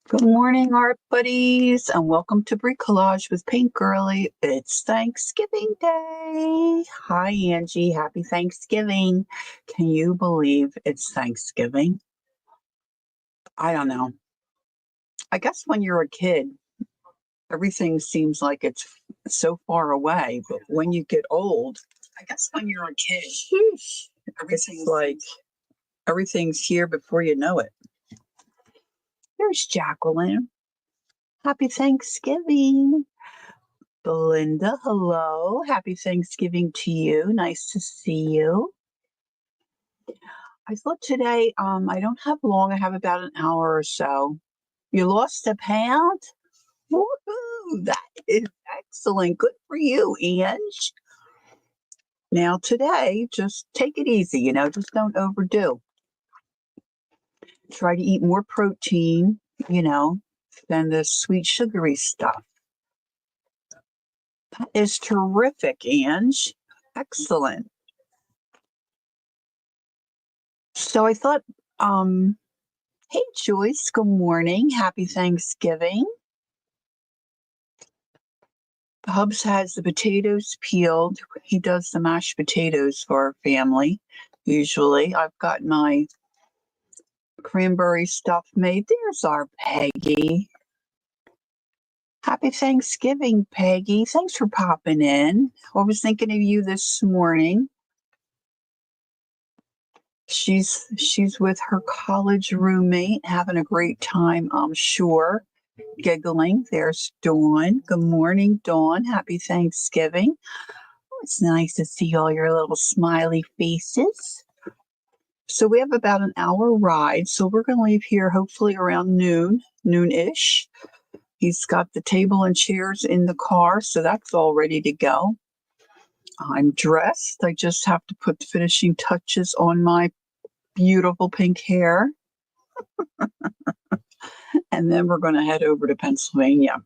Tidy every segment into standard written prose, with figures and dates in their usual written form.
Good morning, art buddies, and welcome to Bricolage with Paint Girly. It's Thanksgiving Day. Hi, Angie. Happy Thanksgiving. Can you believe it's Thanksgiving? I don't know. I guess when you're a kid, everything seems like it's so far away, but when you get old, I guess when you're a kid, sheesh, it's like everything's here before you know it. There's Jacqueline. Happy Thanksgiving. Belinda, hello. Happy Thanksgiving to you. Nice to see you. I thought today, I don't have long. I have about an hour or so. You lost a pound? Woohoo! That is excellent. Good for you, Ange. Now today, just take it easy, just don't overdo. Try to eat more protein, than the sweet sugary stuff. That is terrific, Ange. Excellent. So I thought, hey Joyce, good morning. Happy Thanksgiving. Hubs has the potatoes peeled. He does the mashed potatoes for our family, usually. I've got my cranberry stuff made. There's our Peggy. Happy Thanksgiving, Peggy. Thanks for popping in. I was thinking of you this morning. She's with her college roommate, having a great time, I'm sure. Giggling. There's Dawn. Good morning, Dawn. Happy Thanksgiving. Oh, it's nice to see all your little smiley faces. So we have about an hour ride. So we're going to leave here hopefully around noon-ish. He's got the table and chairs in the car, so that's all ready to go. I'm dressed. I just have to put the finishing touches on my beautiful pink hair. And then we're going to head over to Pennsylvania.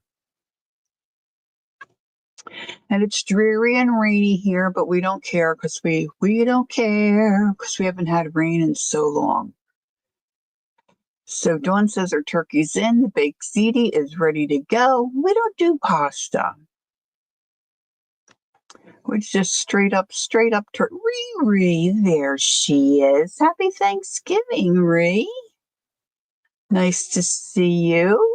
And it's dreary and rainy here, but we don't care because we don't care because we haven't had rain in so long. So Dawn says her turkey's in, the baked ziti is ready to go. We don't do pasta. It's just straight up Riri, there she is. Happy Thanksgiving, Ree. Nice to see you.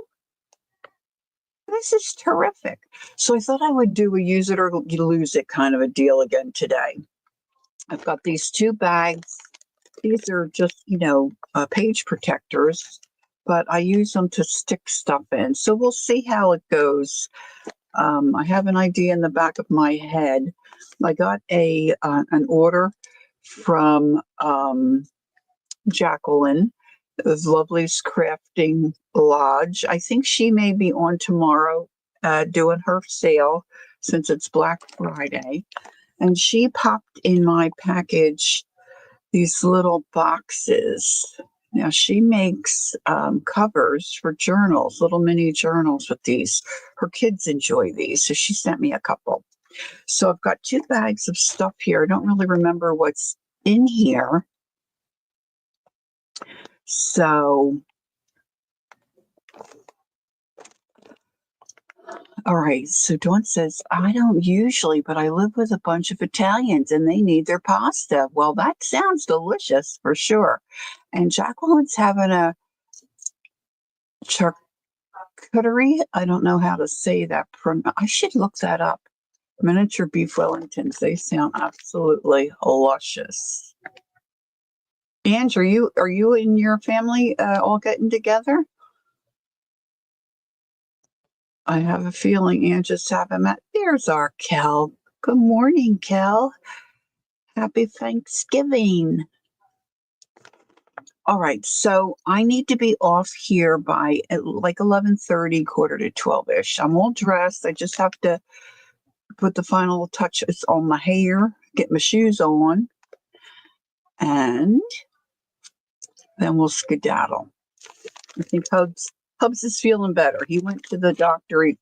This is terrific. So I thought I would do a use it or lose it kind of a deal again today. I've got these two bags. These are just, page protectors, but I use them to stick stuff in. So we'll see how it goes. I have an idea in the back of my head. I got an order from Jacqueline of Lovely's Crafting Lodge. I think she may be on tomorrow doing her sale since it's Black Friday. And she popped in my package these little boxes. Now she makes covers for journals, little mini journals with these. Her kids enjoy these, so she sent me a couple. So I've got two bags of stuff here. I don't really remember what's in here. So, all right. So Dawn says, I don't usually, but I live with a bunch of Italians and they need their pasta. Well, that sounds delicious for sure. And Jacqueline's having a charcuterie. I don't know how to say that. I should look that up. Miniature beef Wellingtons. They sound absolutely luscious. Ange, are you and your family all getting together? I have a feeling Ange is having that. There's our Kel. Good morning, Kel. Happy Thanksgiving. All right, so I need to be off here by like 11:30, quarter to 12-ish. I'm all dressed. I just have to put the final touches on my hair, get my shoes on, and then we'll skedaddle. I think Hubs is feeling better. He went to the doctor. He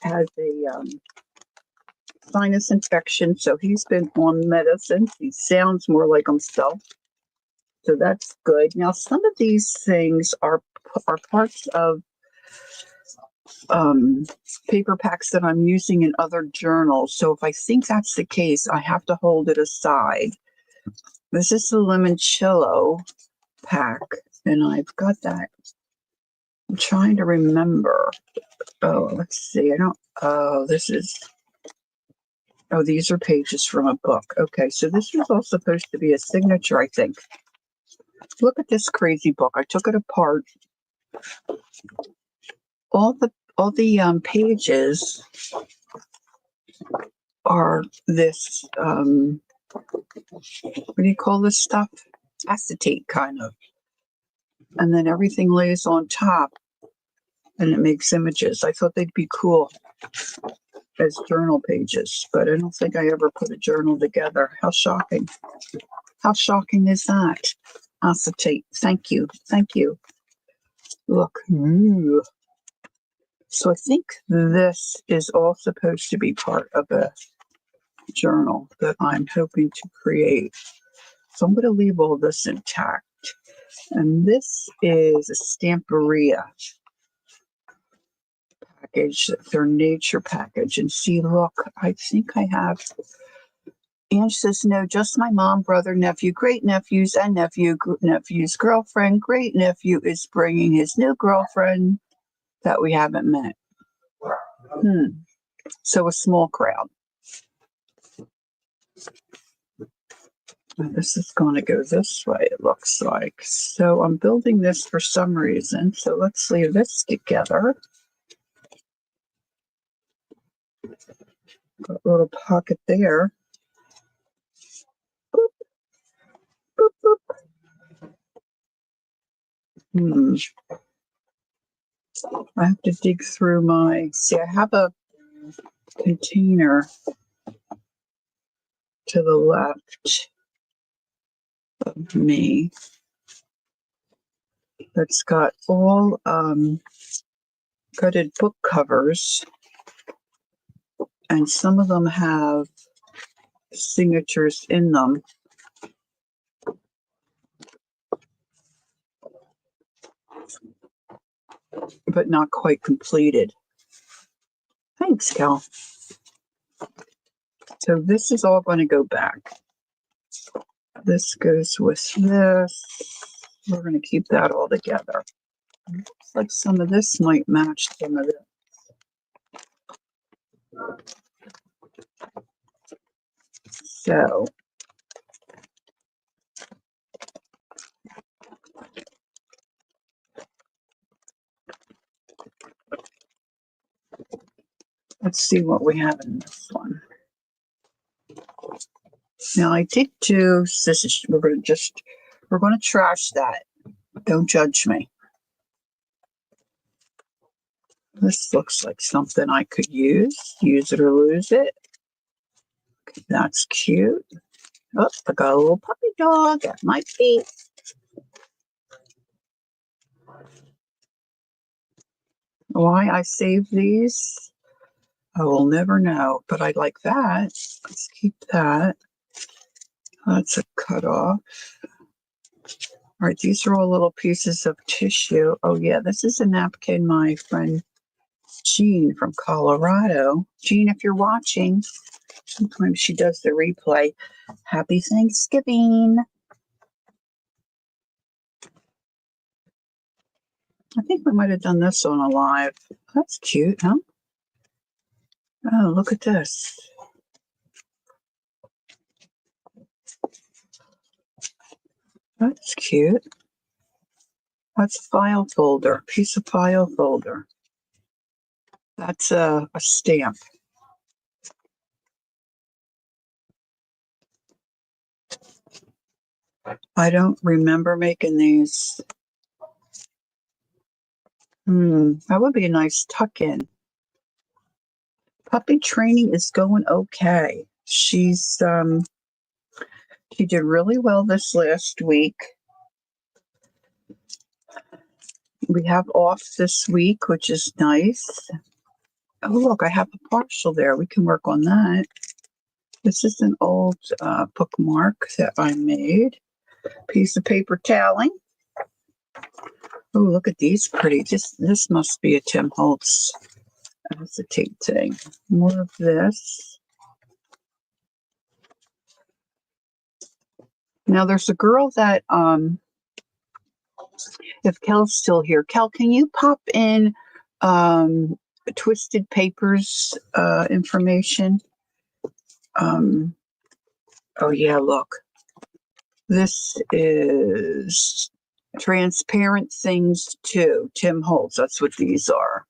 has a sinus infection, so he's been on medicine. He sounds more like himself. So that's good. Now, some of these things are parts of paper packs that I'm using in other journals. So if I think that's the case, I have to hold it aside. This is the limoncello pack, and I've got that. I'm trying to remember. Oh, let's see. These are pages from a book. Okay, so this was all supposed to be a signature, I think. Look at this crazy book. I took it apart. All the pages are this, what do you call this stuff? Acetate, kind of. And then everything lays on top and it makes images. I thought they'd be cool as journal pages, but I don't think I ever put a journal together. How shocking. How shocking is that? Acetate. Thank you. Thank you. Look. Ooh. So I think this is all supposed to be part of a journal that I'm hoping to create. So I'm going to leave all this intact. And this is a Stamperia package, their nature package. And see, look, I think I have. Ange says, no, just my mom, brother, nephew, great nephews, and nephew's girlfriend. Great nephew is bringing his new girlfriend that we haven't met. So a small crowd. This is going to go this way, it looks like. So I'm building this for some reason. So let's leave this together. Got a little pocket there. Boop, boop, boop. I have to dig through I have a container to the left of me that's got all gutted book covers, and some of them have signatures in them. But not quite completed. Thanks, Cal. So this is all going to go back. This goes with this. We're going to keep that all together. Looks like some of this might match some of this. So let's see what we have in this one. Now I did do this. We're going to trash that. Don't judge me. This looks like something I could use. Use it or lose it. That's cute. Oh, I got a little puppy dog at my feet. Why I save these, I will never know, but I like that. Let's keep that. That's a cutoff. All right, these are all little pieces of tissue. Oh yeah, this is a napkin my friend Jean from Colorado. Jean, if you're watching, sometimes she does the replay. Happy Thanksgiving. I think we might have done this on a live. That's cute, huh? Oh, look at this. That's cute. That's a file folder, piece of file folder. That's a stamp. I don't remember making these. That would be a nice tuck-in. Puppy training is going okay. She did really well this last week. We have off this week, which is nice. Oh, look, I have a partial there. We can work on that. This is an old bookmark that I made. Piece of paper toweling. Oh, look at these pretty. This must be a Tim Holtz acetate thing. More of this. Now there's a girl that if Kel's still here, Kel, can you pop in Twisted Papers information? Oh yeah, look. This is Transparent Things 2, Tim Holtz. That's what these are.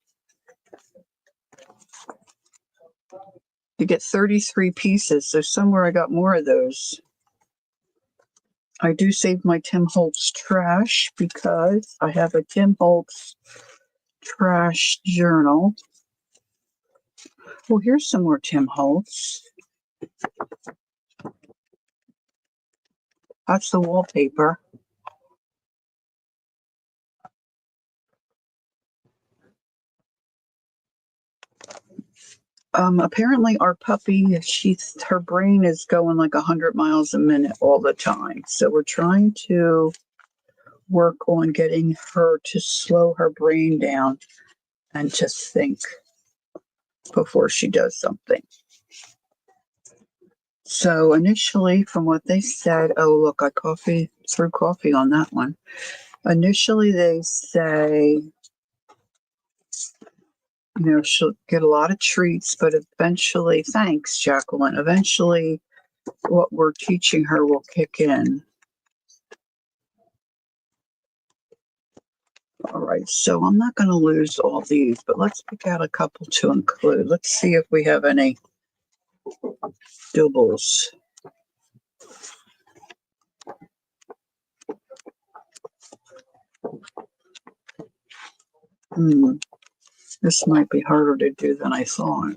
You get 33 pieces, so somewhere I got more of those. I do save my Tim Holtz trash because I have a Tim Holtz trash journal. Well, here's some more Tim Holtz. That's the wallpaper. Apparently our puppy, her brain is going like 100 miles a minute all the time. So we're trying to work on getting her to slow her brain down and to think before she does something. So initially, from what they said, oh look, I threw coffee on that one. Initially, they say, she'll get a lot of treats, but eventually, thanks, Jacqueline, eventually what we're teaching her will kick in. All right, so I'm not going to lose all these, but let's pick out a couple to include. Let's see if we have any doubles. This might be harder to do than I thought.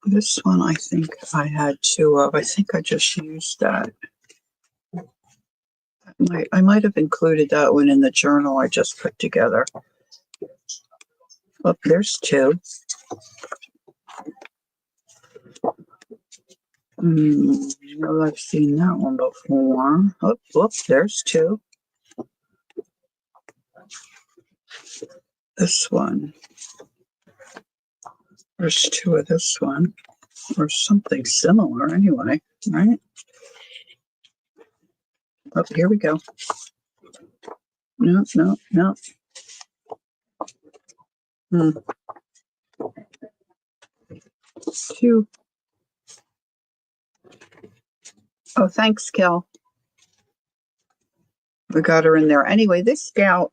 This one, I think I had two of. I think I just used that. I might have included that one in the journal I just put together. Oh, there's two. Well, I've seen that one before. Oh, there's two. This one. There's two of this one. Or something similar anyway, right? Oh, here we go. No. Two. Oh, thanks, Kel. We got her in there. Anyway, this gal,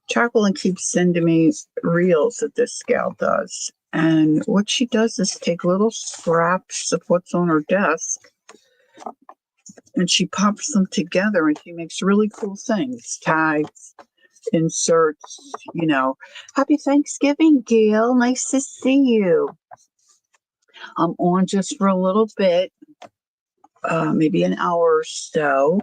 Jacqueline keeps sending me reels that this gal does. And what she does is take little scraps of what's on her desk and she pops them together and she makes really cool things. Tags, inserts, Happy Thanksgiving, Gail. Nice to see you. I'm on just for a little bit, maybe an hour or so.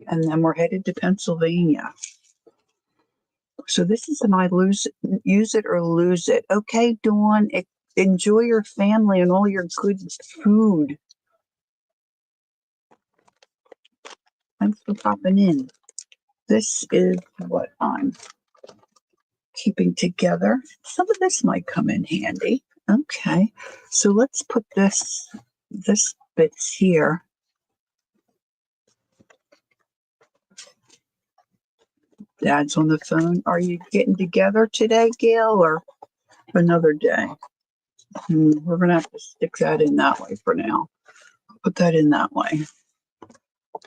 And then we're headed to Pennsylvania. So this is my use it or lose it. Okay, Dawn, enjoy your family and all your good food. Thanks for popping in. This is what I'm keeping together. Some of this might come in handy. Okay, so let's put this bits here. Dad's on the phone. Are you getting together today, Gail, or another day? We're going to have to stick that in that way for now. Put that in that way.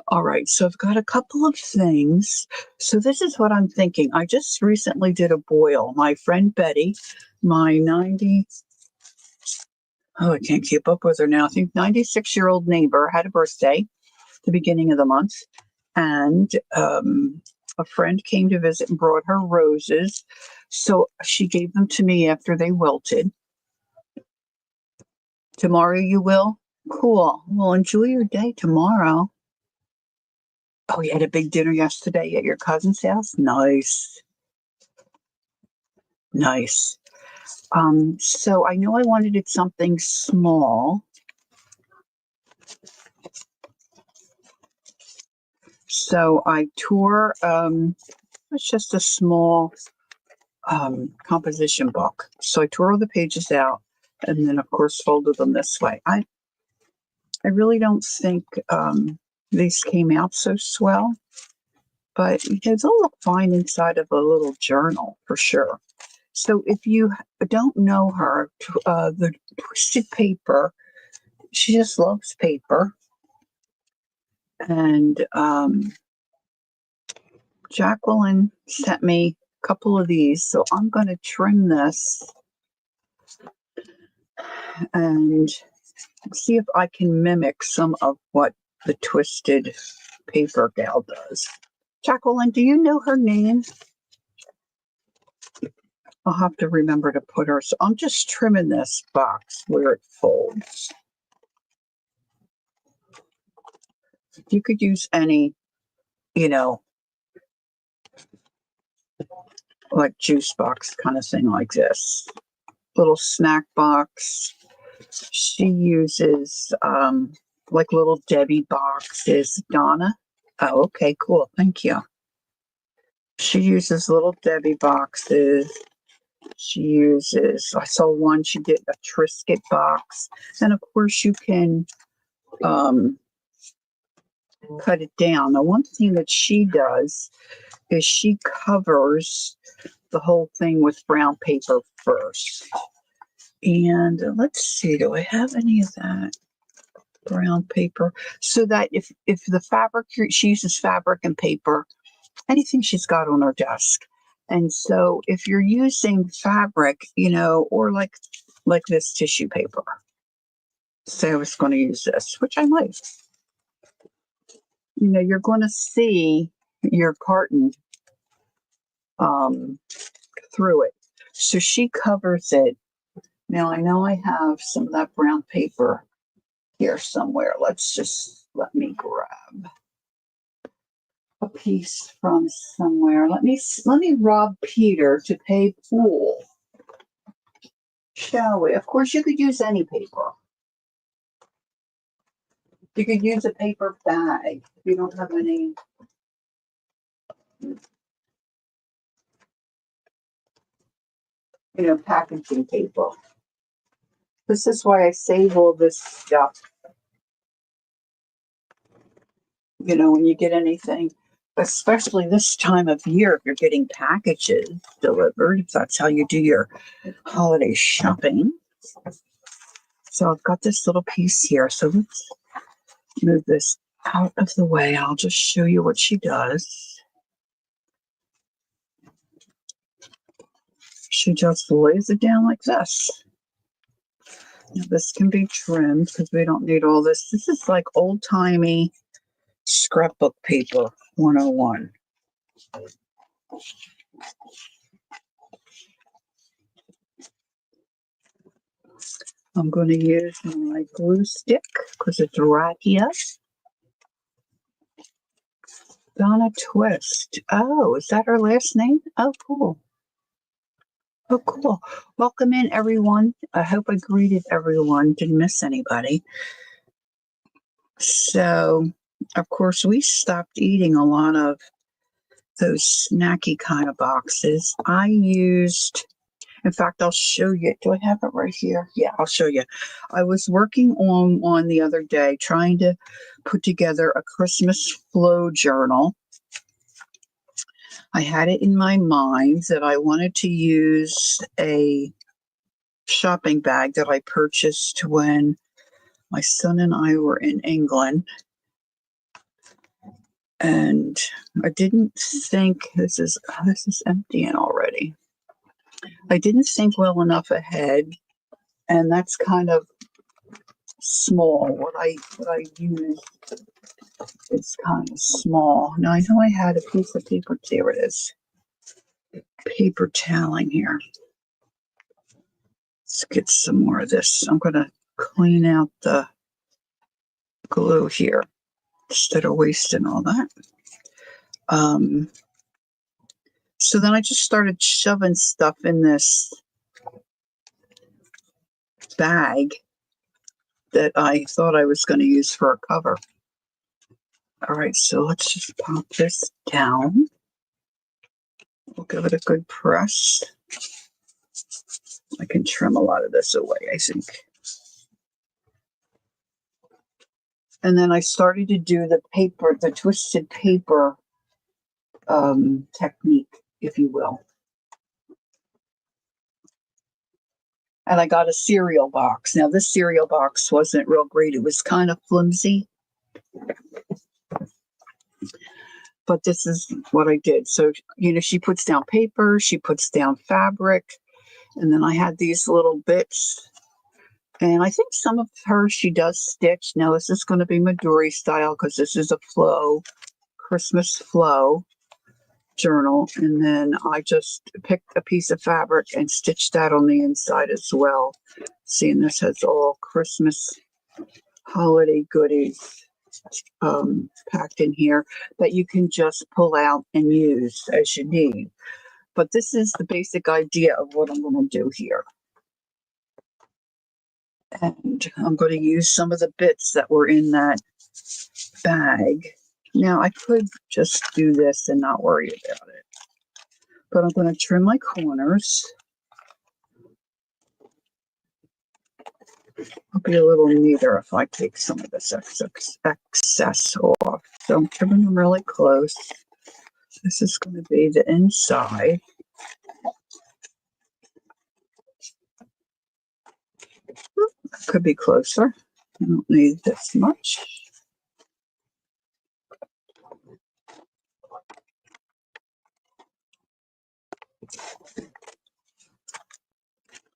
All right, so I've got a couple of things. So this is what I'm thinking. I just recently did a boil. My friend Betty, my 90, I can't keep up with her now. I think 96-year-old neighbor had a birthday the beginning of the month. And a friend came to visit and brought her roses. So she gave them to me after they wilted. Tomorrow you will? Cool. Well, enjoy your day tomorrow. Oh, you had a big dinner yesterday at your cousin's house? Nice. So I know I wanted it something small. So I tore, it's just a small composition book. So I tore all the pages out and then, of course, folded them this way. I really don't think these came out so swell, but they'll look fine inside of a little journal for sure. So if you don't know her, the Twisted Paper, she just loves paper. And Jacqueline sent me a couple of these, so I'm going to trim this and see if I can mimic some of what the Twisted Paper gal does. Jacqueline, do you know her name? I'll have to remember to put her. So I'm just trimming this box where it folds. You could use any, like juice box kind of thing like this. Little snack box. She uses like little Debbie boxes. Donna? Oh, okay, cool. Thank you. She uses little Debbie boxes. She uses, I saw one, she did a Triscuit box. And of course, you can cut it down. The one thing that she does is she covers the whole thing with brown paper first. And let's see, do I have any of that brown paper? So that if the fabric, she uses fabric and paper, anything she's got on her desk. And so if you're using fabric, or like this tissue paper, say I was going to use this, which I might, you're going to see your carton through it. So she covers it. Now I know I have some of that brown paper here somewhere. Let me grab a piece from somewhere. Let me rob Peter to pay Pool. Shall we? Of course, you could use any paper. You could use a paper bag if you don't have any. Packaging paper. This is why I save all this stuff. When you get anything, especially this time of year, if you're getting packages delivered, if that's how you do your holiday shopping. So I've got this little piece here. So let's move this out of the way. I'll just show you what she does. She just lays it down like this. Now this can be trimmed because we don't need all this. This is like old-timey scrapbook paper 101. I'm going to use my glue stick because it's right here. Donna Twist. Oh, is that her last name? Oh, cool. Oh, cool. Welcome in, everyone. I hope I greeted everyone. Didn't miss anybody. So, of course, we stopped eating a lot of those snacky kind of boxes. I used, in fact, I'll show you. Do I have it right here? Yeah, I'll show you. I was working on one the other day, trying to put together a Christmas flow journal. I had it in my mind that I wanted to use a shopping bag that I purchased when my son and I were in England. And I didn't think this is emptying already. I didn't think well enough ahead, and that's kind of small. What I use is kind of small. Now I know I had a piece of paper. There it is. Paper toweling here. Let's get some more of this. I'm going to clean out the glue here instead of wasting all that. So then I just started shoving stuff in this bag that I thought I was going to use for a cover. All right, so let's just pop this down. We'll give it a good press. I can trim a lot of this away, I think. And then I started to do the paper, the twisted paper technique, if you will. And I got a cereal box. Now, this cereal box wasn't real great. It was kind of flimsy. But this is what I did. So, she puts down paper, she puts down fabric, and then I had these little bits. And I think some of her she does stitch. Now, this is going to be Midori style because this is a Christmas flow journal. And then I just picked a piece of fabric and stitched that on the inside as well. See, and this has all Christmas holiday goodies packed in here that you can just pull out and use as you need. But this is the basic idea of what I'm going to do here. And I'm going to use some of the bits that were in that bag. Now, I could just do this and not worry about it. But I'm going to trim my corners. It'll be a little neater if I take some of this excess off. So I'm trimming them really close. This is going to be the inside. Could be closer. I don't need this much.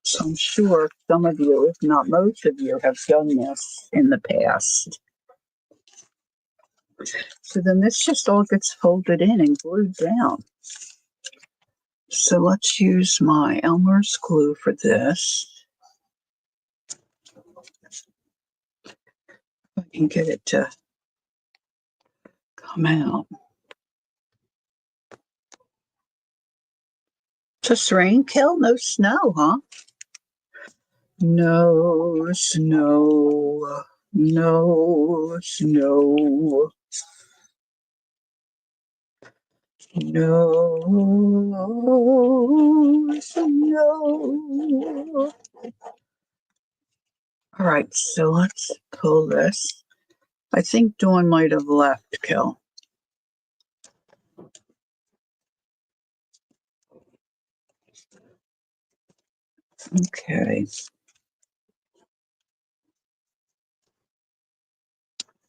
So I'm sure some of you, if not most of you, have done this in the past. So then this just all gets folded in and glued down. So let's use my Elmer's glue for this. I can get it to come out. Just rain, Kel? No snow, huh? No snow. No snow. No snow. All right, so let's pull this. I think Dawn might have left, Kel. Okay.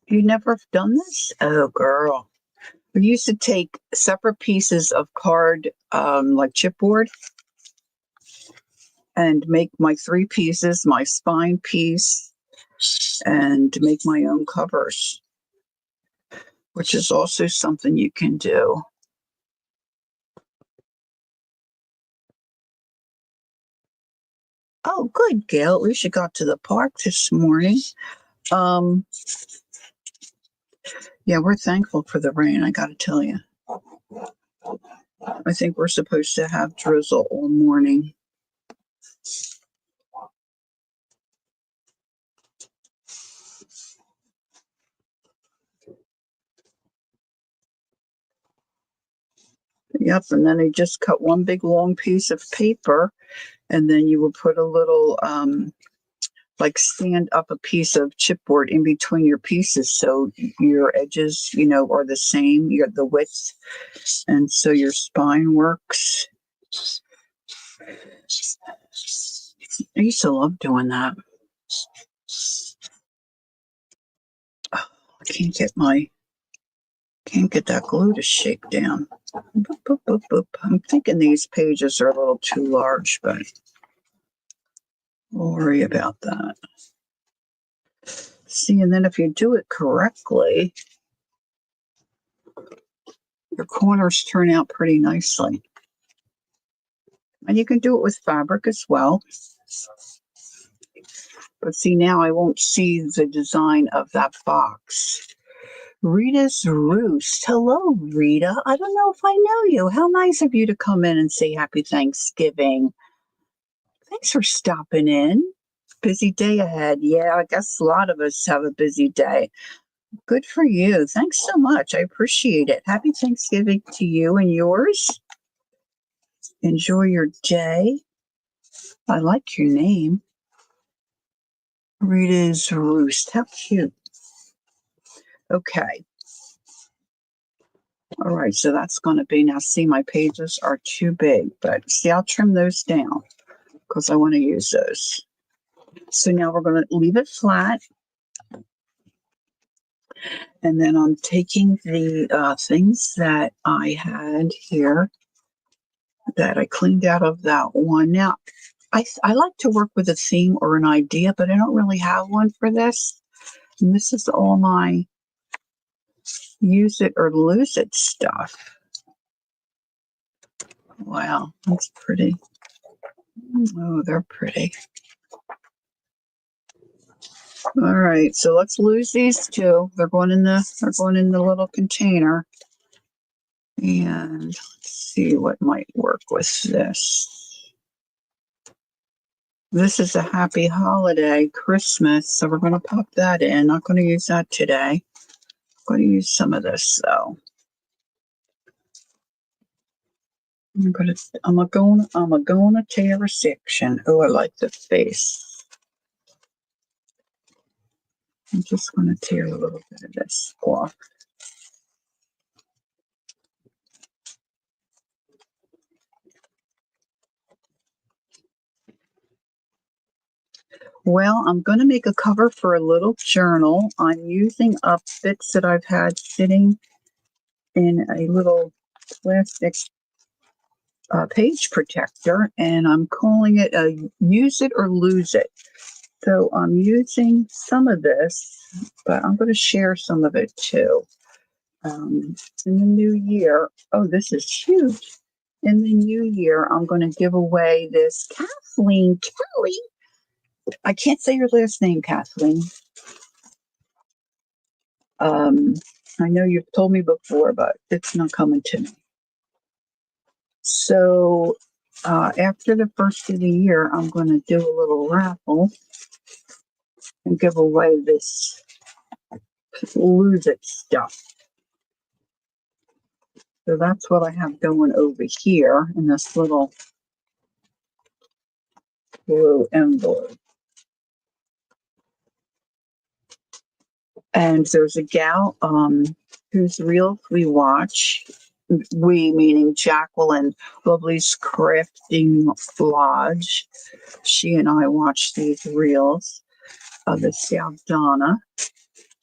You never have done this? Oh, girl. We used to take separate pieces of card, like chipboard, and make my 3 pieces, my spine piece, and make my own covers, which is also something you can do. Oh, good, Gail. At least you got to the park this morning. Yeah, we're thankful for the rain, I gotta tell you. I think we're supposed to have drizzle all morning. Yep, and then I just cut one big long piece of paper, and then you will put a little like stand up a piece of chipboard in between your pieces so your edges, are the same, the width, and so your spine works. I used to love doing that. Oh, I can't get that glue to shake down. Boop, boop, boop, boop. I'm thinking these pages are a little too large, but we'll worry about that. See, and then if you do it correctly, your corners turn out pretty nicely. And you can do it with fabric as well. But see, now I won't see the design of that box. Rita's Roost. Hello, Rita. I don't know if I know you. How nice of you to come in and say Happy Thanksgiving. Thanks for stopping in. Busy day ahead. Yeah, I guess a lot of us have a busy day. Good for you. Thanks so much. I appreciate it. Happy Thanksgiving to you and yours. Enjoy your day. I like your name. Rita's Roost. How cute. Okay. All right. So that's going to be now. See, my pages are too big, but see, I'll trim those down because I want to use those. So now we're going to leave it flat. And then I'm taking the things that I had here that I cleaned out of that one. Now, I like to work with a theme or an idea, but I don't really have one for this. And this is all my use it or lose it stuff. Wow, that's pretty. Oh, they're pretty. All right, so let's lose these two. They're going in the little container. And let's see what might work with this. This is a happy holiday, Christmas, so we're going to pop that in. Not going to use that today. I'm going to use some of this though. I'm gonna tear a section. Oh, I like the face. I'm just going to tear a little bit of this off. Well, I'm going to make a cover for a little journal. I'm using up bits that I've had sitting in a little plastic page protector, and I'm calling it a use it or lose it. So I'm using some of this, but I'm going to share some of it too. In the new year, oh, this is huge. In the new year, I'm going to give away this Kathleen Kelly. I can't say your last name, Kathleen. I know you've told me before, but it's not coming to me. So after the first of the year, I'm going to do a little raffle and give away this lose it stuff. So that's what I have going over here in this little blue envelope. And there's a gal whose reels we watch. We meaning Jacqueline Lovely's Crafting Lodge. She and I watch these reels. This gal Donna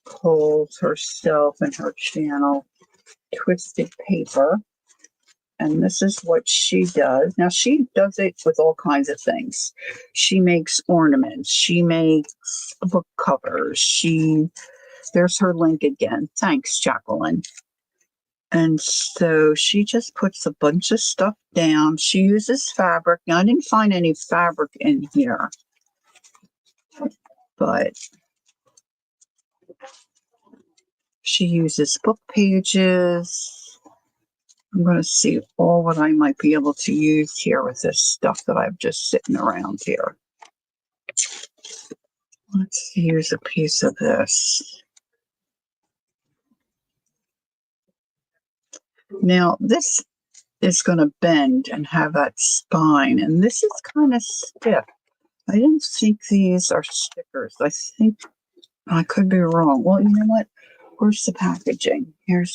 calls herself and her channel Twisted Paper. And this is what she does. Now, she does it with all kinds of things. She makes ornaments. She makes book covers. There's her link again. Thanks, Jacqueline. And so she just puts a bunch of stuff down. She uses fabric. Now, I didn't find any fabric in here, but she uses book pages. I'm going to see all what I might be able to use here with this stuff that I've just sitting around here. Let's use a piece of this. Now, this is going to bend and have that spine, and this is kind of stiff. I didn't think these are stickers. I think I could be wrong. Well, you know what? Where's the packaging? Here,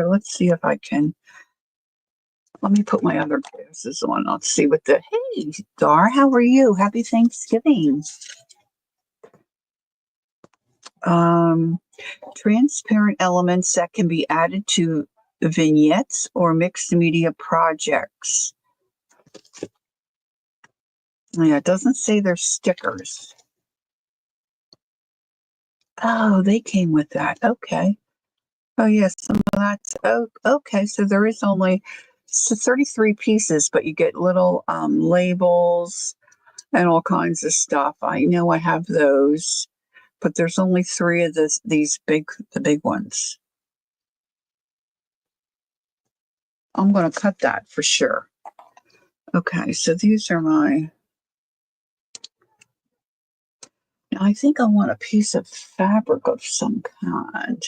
let's see if I can. Let me put my other glasses on. Let's see what the. Hey, Dar, how are you? Happy Thanksgiving. Transparent elements that can be added to vignettes or mixed media projects. Yeah, it doesn't say they're stickers. Oh, they came with that. Okay. Oh, yes, some of that's. Oh, okay. So there is only 33 pieces, but you get little labels and all kinds of stuff. I know I have those, but there's only 3 of the big ones. I'm going to cut that for sure. Okay, so these are my I think I want a piece of fabric of some kind.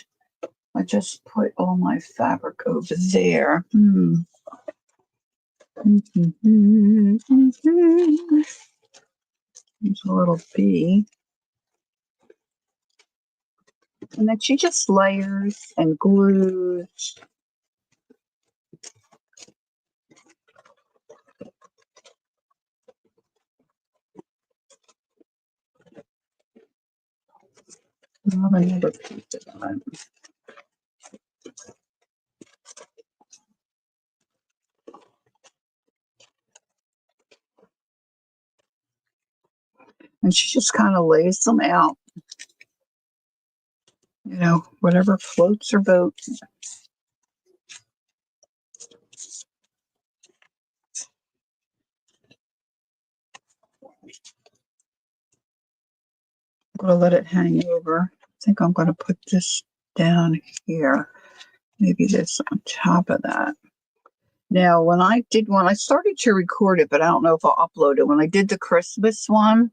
I just put all my fabric over there. There's a little bee. And then she just layers and glues. I'll have another piece of that. And she just kind of lays them out. You know, whatever floats her boat. I'm going to let it hang over. I think I'm going to put this down here. Maybe this on top of that. Now, when I started to record it, but I don't know if I'll upload it. When I did the Christmas one,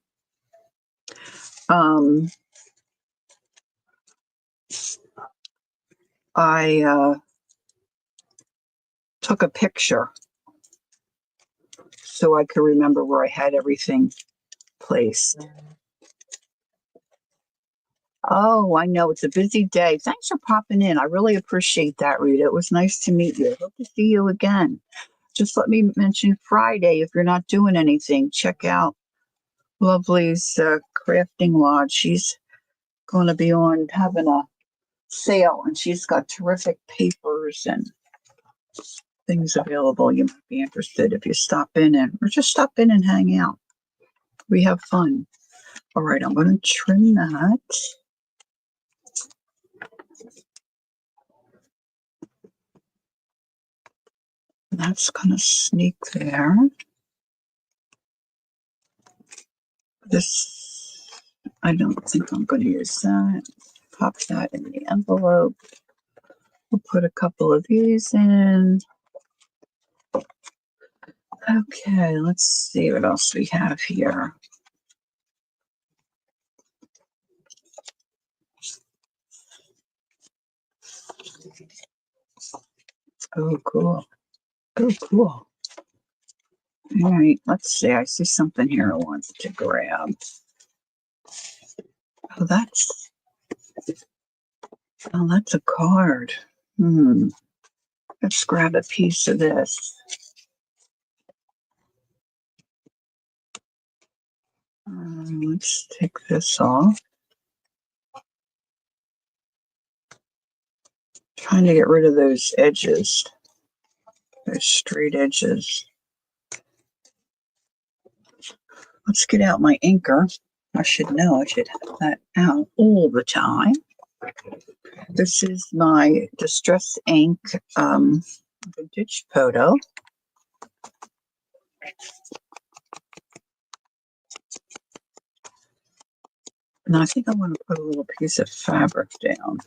I took a picture so I could remember where I had everything placed. Oh, I know. It's a busy day. Thanks for popping in. I really appreciate that, Rita. It was nice to meet you. Hope to see you again. Just let me mention Friday, if you're not doing anything, check out Lovely's Crafting Lodge. She's going to be on having a sale, and she's got terrific papers and things available. You might be interested if you stop in or just stop in and hang out. We have fun. All right, I'm going to trim that. That's going to sneak there. This, I don't think I'm going to use that. Pop that in the envelope. We'll put a couple of these in. Okay, let's see what else we have here. Oh, cool. Oh, cool. All right, let's see. I see something here I want to grab. Oh, that's a card. Let's grab a piece of this. Let's take this off. Trying to get rid of those edges, those straight edges. Let's get out my inker. I should know. I should have that out all the time. This is my Distress Ink vintage photo. And I think I want to put a little piece of fabric down.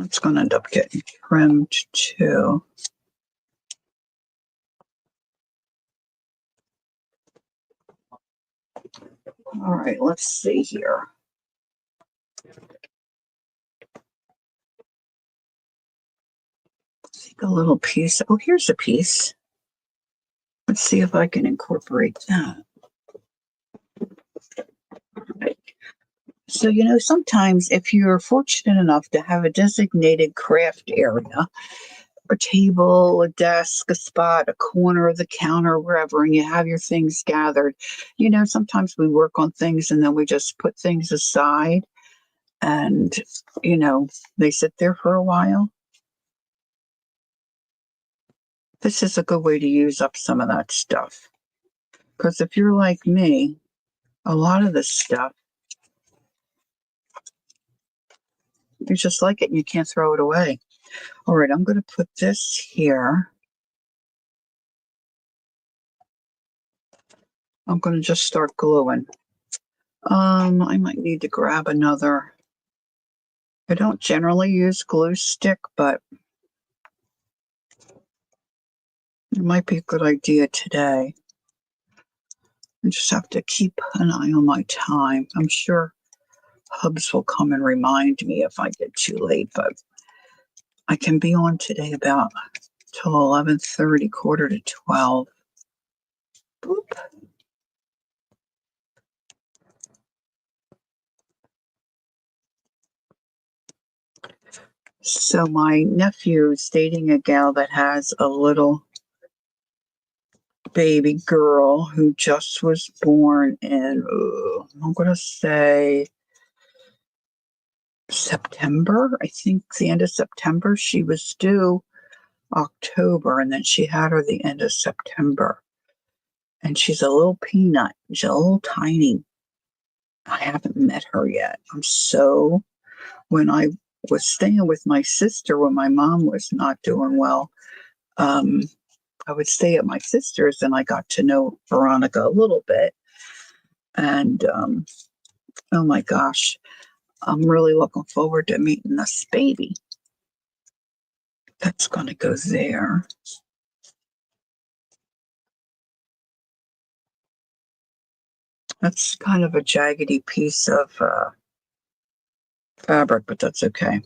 It's going to end up getting trimmed too. All right, let's see here. Take a little piece. Oh, here's a piece. Let's see if I can incorporate that. So, sometimes if you're fortunate enough to have a designated craft area, a table, a desk, a spot, a corner of the counter, wherever, and you have your things gathered, sometimes we work on things and then we just put things aside and, they sit there for a while. This is a good way to use up some of that stuff. Because if you're like me, a lot of this stuff, you just like it and you can't throw it away. All right, I'm going to put this here. I'm going to just start gluing. I might need to grab another. I don't generally use glue stick, but It might be a good idea today. I just have to keep an eye on my time. I'm sure Hubs will come and remind me if I get too late, but I can be on today about till 11:30, quarter to 12. Boop. So my nephew is dating a gal that has a little baby girl who just was born in, I'm going to say September. I think the end of September. She was due October, and then she had her the end of September. And she's a little peanut. She's a little tiny. I haven't met her yet. When I was staying with my sister when my mom was not doing well, I would stay at my sister's and I got to know Veronica a little bit. And oh my gosh, I'm really looking forward to meeting this baby. That's going to go there. That's kind of a jaggedy piece of fabric, but that's okay.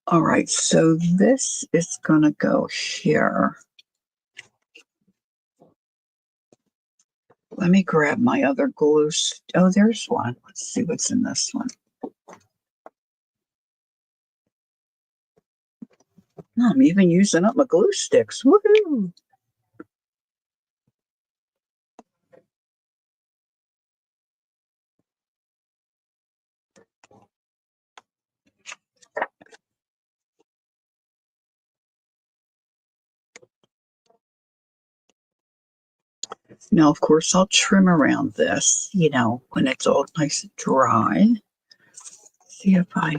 All right, so this is going to go here. Let me grab my other glue. Oh, there's one. Let's see what's in this one. I'm even using up my glue sticks. Woohoo! Now, of course, I'll trim around this, when it's all nice and dry. See if I'm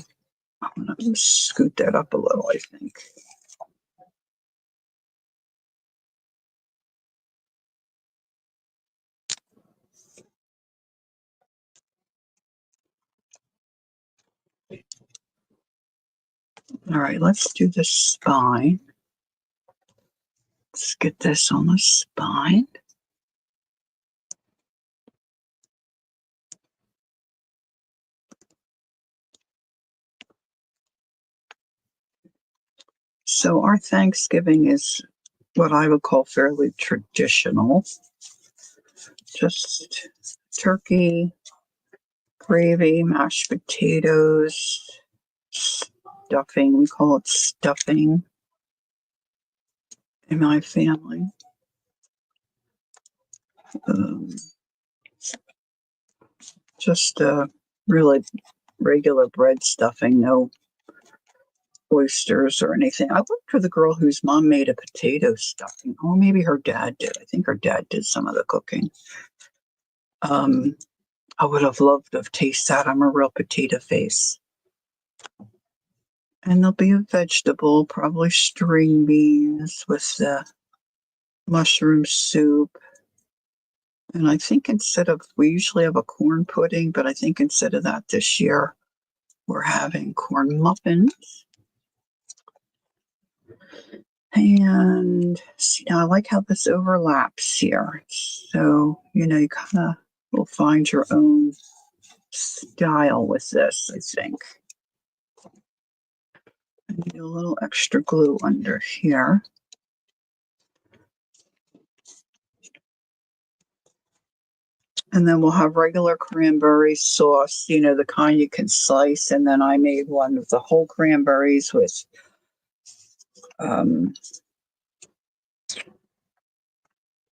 going to scoot that up a little, I think. All right, let's do the spine. Let's get this on the spine. So our Thanksgiving is what I would call fairly traditional. Just turkey, gravy, mashed potatoes, stuffing. We call it stuffing in my family. Just really regular bread stuffing, no oysters or anything. I looked for the girl whose mom made a potato stuffing. Oh, maybe her dad did. I think her dad did some of the cooking. I would have loved to have tasted that. I'm a real potato face. And there'll be a vegetable, probably string beans with the mushroom soup. And I think we usually have a corn pudding, but I think instead of that this year, we're having corn muffins. And see, now I like how this overlaps here. So, you kind of will find your own style with this, I think. I need a little extra glue under here. And then we'll have regular cranberry sauce, the kind you can slice. And then I made one with the whole cranberries with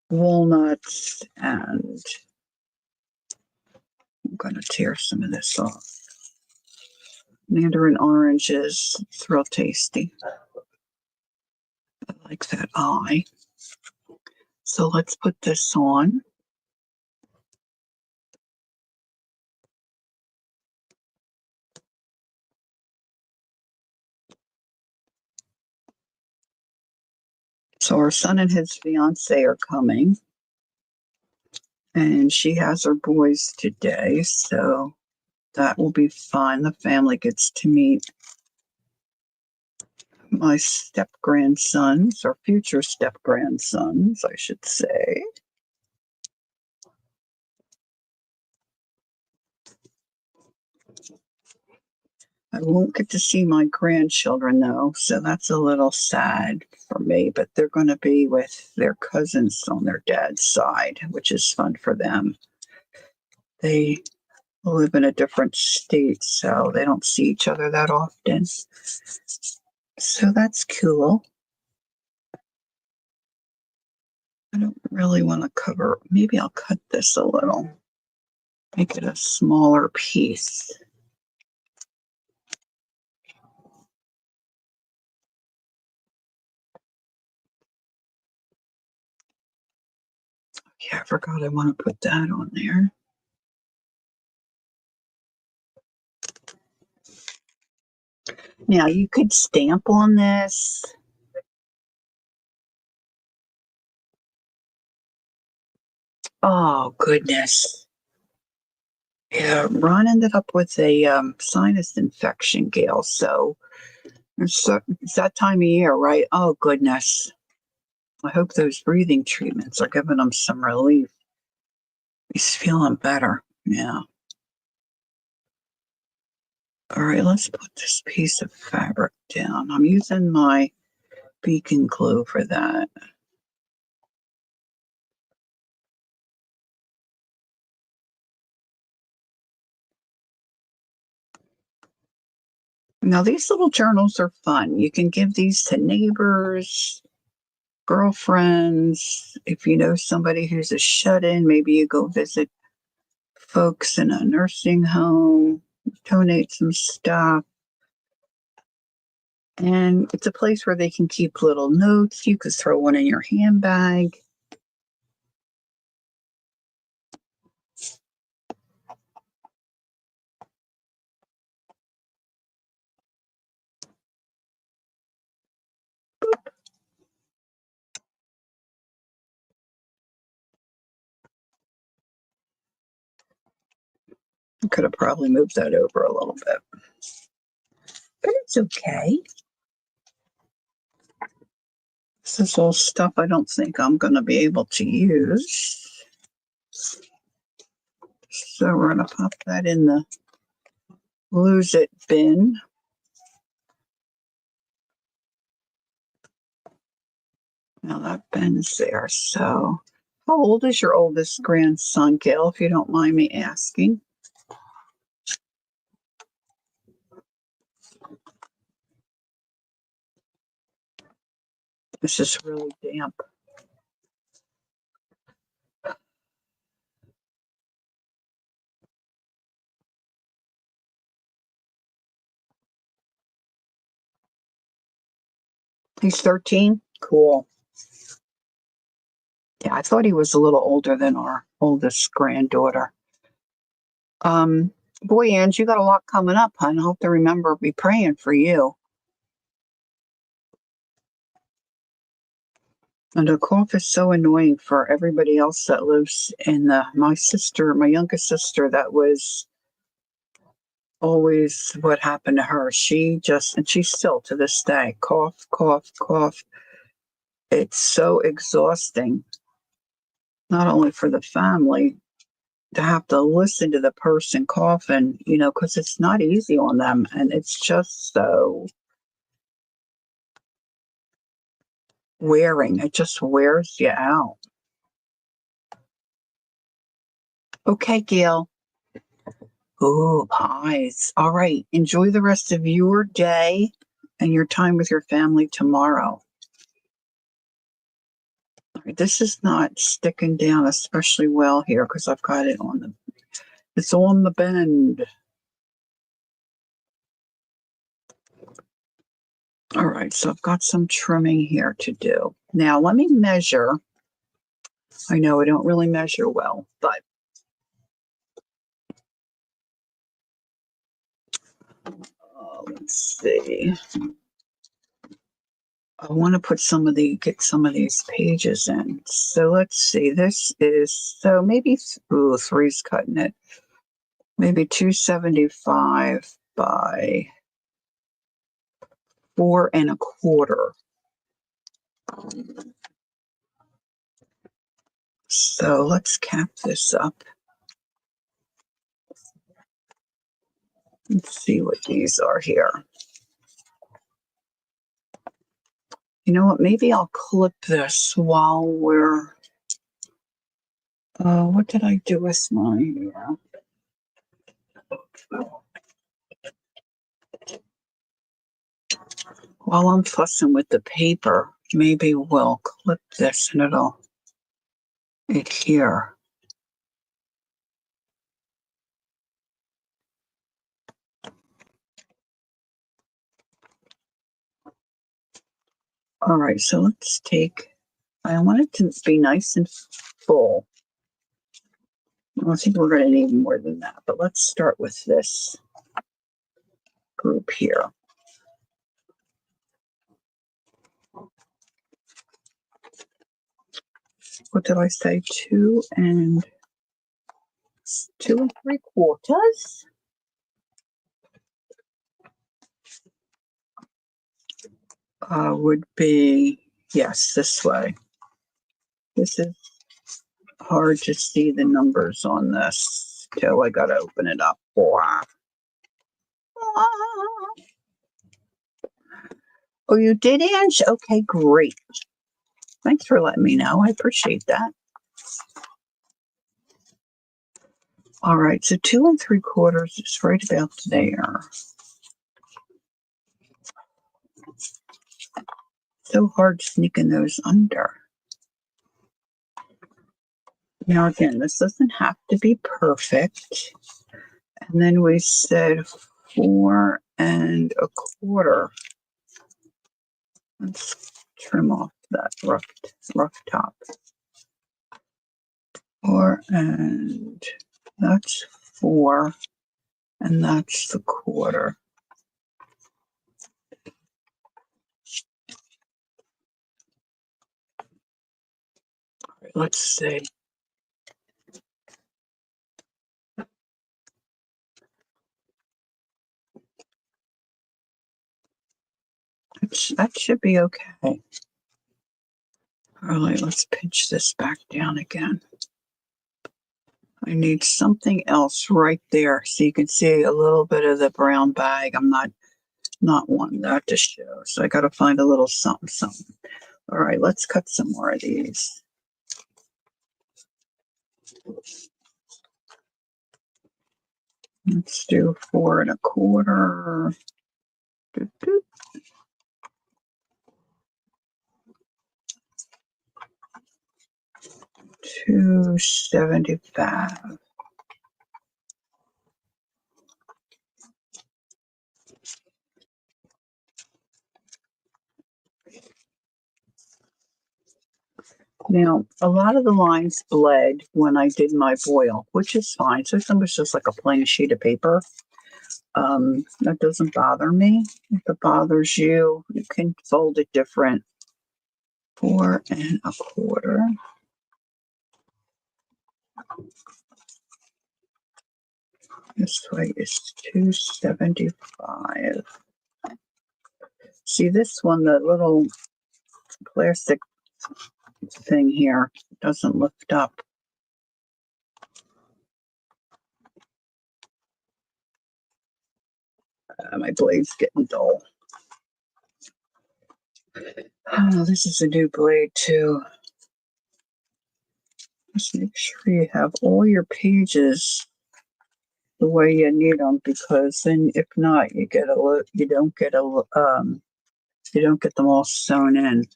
walnuts, and I'm going to tear some of this off. Mandarin oranges, it's real tasty. I like that eye. So let's put this on. So our son and his fiance are coming, and she has her boys today, so that will be fun. The family gets to meet my step-grandsons, or future step-grandsons, I should say. I won't get to see my grandchildren, though, so that's a little sad for me, but they're going to be with their cousins on their dad's side, which is fun for them. They live in a different state, so they don't see each other that often. So that's cool. I don't really want to cover, maybe I'll cut this a little, make it a smaller piece. Yeah, I forgot I want to put that on there. Now you could stamp on this. Oh, goodness. Yeah, Ron ended up with a sinus infection, Gail. So it's that time of year, right? Oh, goodness. I hope those breathing treatments are giving him some relief. He's feeling better. Yeah. All right, let's put this piece of fabric down. I'm using my beacon glue for that. Now, these little journals are fun. You can give these to neighbors, girlfriends. If you know somebody who's a shut-in, maybe you go visit folks in a nursing home, donate some stuff. And it's a place where they can keep little notes. You could throw one in your handbag. I could have probably moved that over a little bit, but it's okay. This is all stuff I don't think I'm going to be able to use. So we're going to pop that in the lose it bin. Now that bin's there. So how old is your oldest grandson, Gail, if you don't mind me asking? This is really damp. He's 13? Cool. Yeah, I thought he was a little older than our oldest granddaughter. Boy, Ange, you got a lot coming up, hon. I hope to remember be praying for you. And the cough is so annoying for everybody else that lives in my sister, my youngest sister, that was always what happened to her. And she's still to this day, cough, cough, cough. It's so exhausting, not only for the family to have to listen to the person coughing, because it's not easy on them. And it's just so wearing. It just wears you out. Okay, Gail. Oh, pies. All right. Enjoy the rest of your day and your time with your family tomorrow. All right, this is not sticking down especially well here because I've got it it's on the bend. All right, so I've got some trimming here to do. Now, let me measure. I know I don't really measure well, but let's see. I want to get some of these pages in. So let's see. This is, so maybe, three's cutting it. Maybe 275 by 4 1/4. So let's cap this up. Let's see what these are here. You know what? Maybe I'll clip this while we're. What did I do with mine? While I'm fussing with the paper, maybe we'll clip this and it'll adhere. All right, so let's take. I want it to be nice and full. I think we're going to need more than that, but let's start with this group here. What did I say? 2 3/4. Would be, yes, this way. This is hard to see the numbers on this till I got to open it up. Oh, you did, Ange? Okay, great. Thanks for letting me know. I appreciate that. All right, so 2 3/4 is right about there. So hard sneaking those under. Now again, this doesn't have to be perfect. And then we said 4 1/4. Let's trim off that rough top. 4 and that's 4, and that's the 1/4. Let's see. That should be okay. All right, let's pinch this back down again. I need something else right there so you can see a little bit of the brown bag. I'm not wanting that to show, so I got to find a little something. All right, let's cut some more of these. Let's do 4 1/4. 275. Now, a lot of the lines bled when I did my foil, which is fine. So some was just like a plain sheet of paper. That doesn't bother me. If it bothers you, you can fold it different. 4 1/4. This way is 275. See this one, the little plastic thing here doesn't lift up. My blade's getting dull. Oh, this is a new blade too. Just make sure you have all your pages the way you need them, because then if not, you don't get them all sewn in.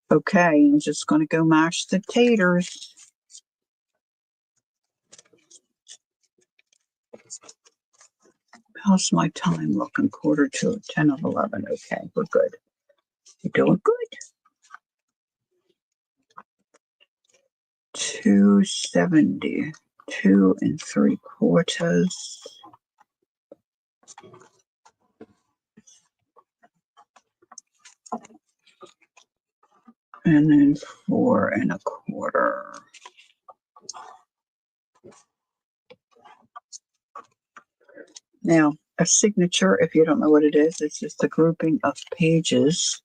Okay, I'm just going to go mash the taters. How's my time looking? 10:45. Okay, we're good. You're doing good. 270. 2 3/4. And then 4 1/4. Now, a signature. If you don't know what it is, it's just a grouping of pages.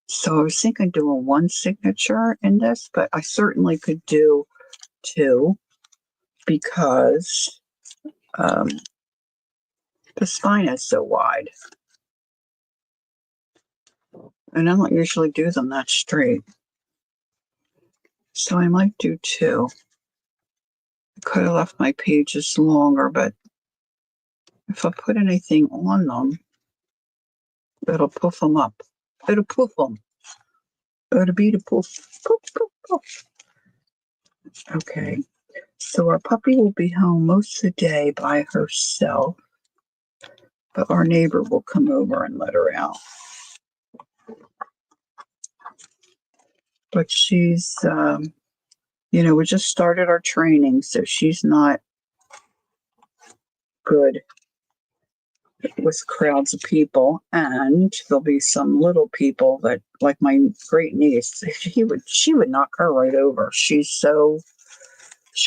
So I was thinking doing one signature in this, but I certainly could do two because the spine is so wide. And I don't usually do them that straight. So I might do two. I could have left my pages longer, but if I put anything on them, it'll poof them up. It'll poof them. It'll be the poof. Poof, poof, poof. Okay. So our puppy will be home most of the day by herself, but our neighbor will come over and let her out. But she's, we just started our training, so she's not good with crowds of people. And there'll be some little people that, like my great niece, she would knock her right over. She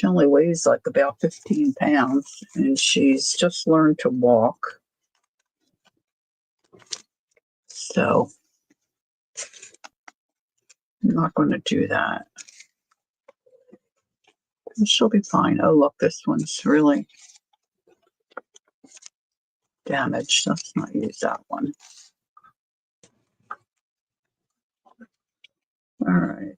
only weighs like about 15 pounds, and she's just learned to walk. So I'm not going to do that. She'll be fine. Oh, look, this one's really damaged. Let's not use that one. All right.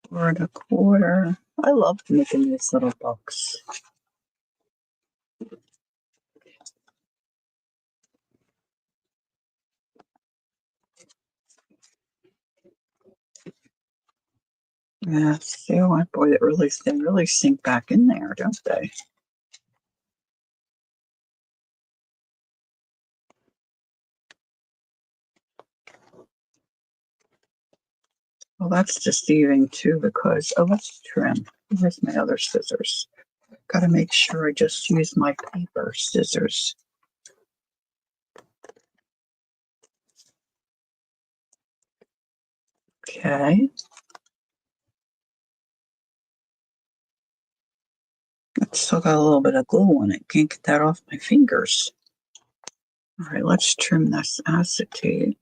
Four and a quarter. I love making these little books. Yeah, see, oh boy, they really sink back in there, don't they? Well, that's deceiving too because, let's trim. Where's my other scissors? Got to make sure I just use my paper scissors. Okay. It's still got a little bit of glue on it. Can't get that off my fingers. All right, let's trim this acetate.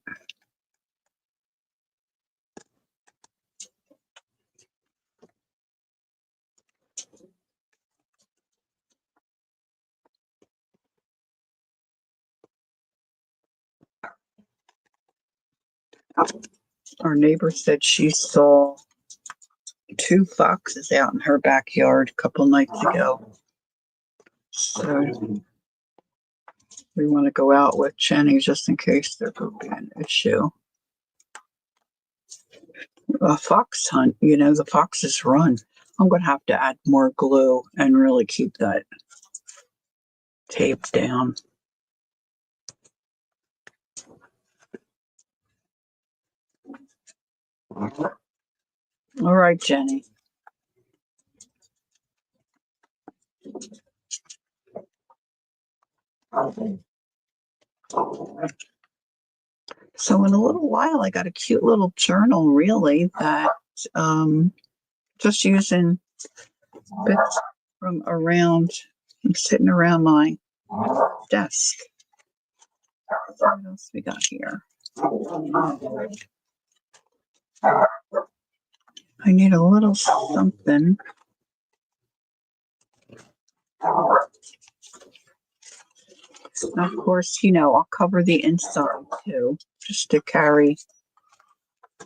Our neighbor said she saw two foxes out in her backyard a couple nights ago. So we want to go out with Jenny just in case there could be an issue. A fox hunt, the foxes run. I'm going to have to add more glue and really keep that tape down. All right, Jenny. So in a little while, I got a cute little journal, really, that just using bits from around, sitting around my desk. What else we got here? I need a little something. And of course, I'll cover the inside too, just to carry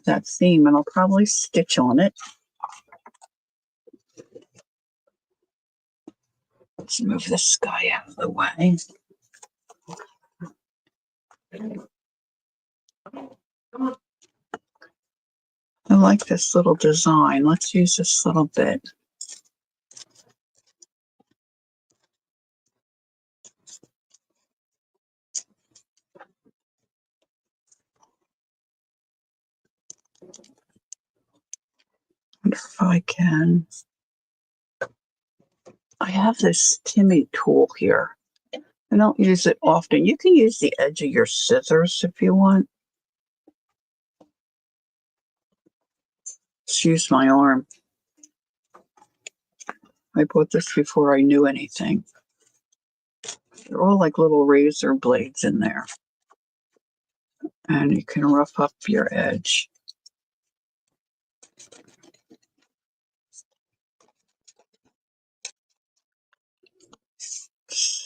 that theme, and I'll probably stitch on it. Let's move this guy out of the way. I like this little design. Let's use this little bit. Wonder if I can. I have this Timmy tool here. I don't use it often. You can use the edge of your scissors if you want. Excuse my arm. I bought this before I knew anything. They're all like little razor blades in there. And you can rough up your edge. Let's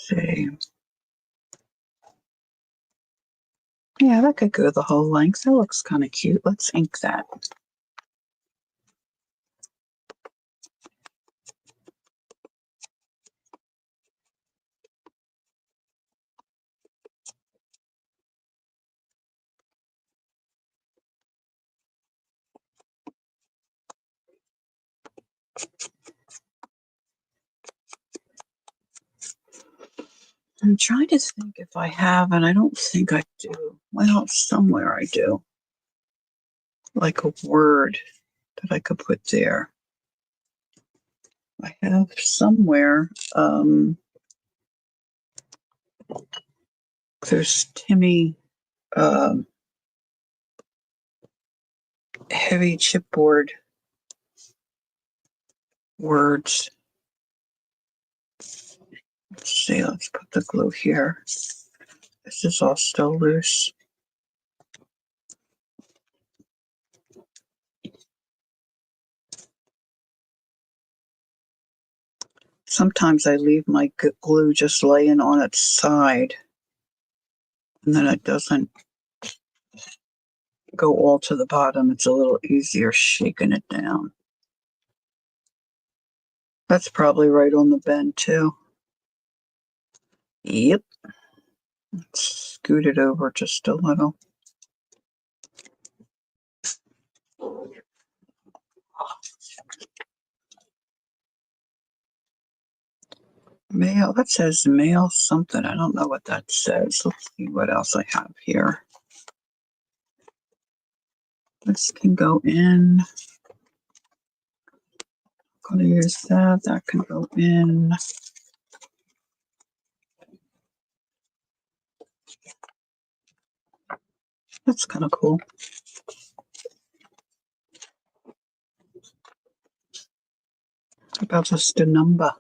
see. Yeah, that could go the whole length. That looks kind of cute. Let's ink that. I'm trying to think if I have, and I don't think I do. Well, somewhere I do. Like a word that I could put there. I have somewhere, there's Timmy heavy chipboard words. Let's see, let's put the glue here. This is all still loose. Sometimes I leave my glue just laying on its side, and then it doesn't go all to the bottom. It's a little easier shaking it down. That's probably right on the bend too. Yep. Let's scoot it over just a little. Mail, that says mail something. I don't know what that says. Let's see what else I have here. This can go in. I'm going to use that. That can go in. That's kind of cool. About just a number.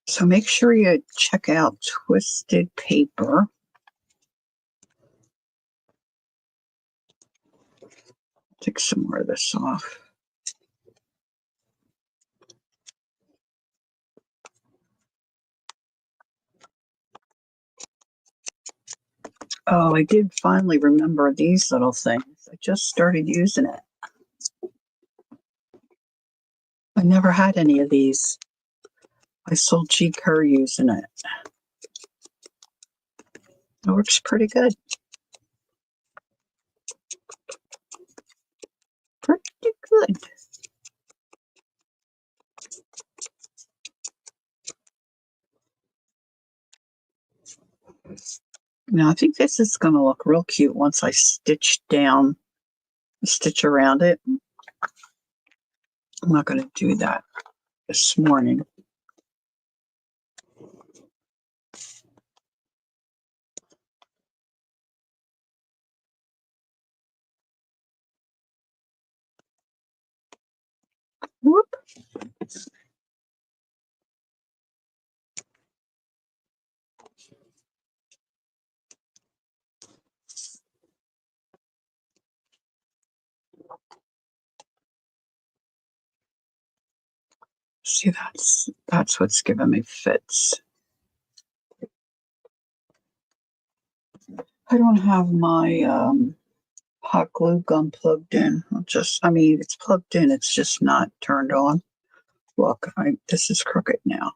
So make sure you check out Twisted Paper. Take some more of this off. Oh, I did finally remember these little things. I just started using it. I never had any of these. I sold G. Kerr using it. It works pretty good. Pretty good. Now I think this is going to look real cute once I stitch around it. I'm not going to do that this morning. Whoop. See, that's what's giving me fits. I don't have my hot glue gun plugged in. It's plugged in. It's just not turned on. Look, this is crooked now.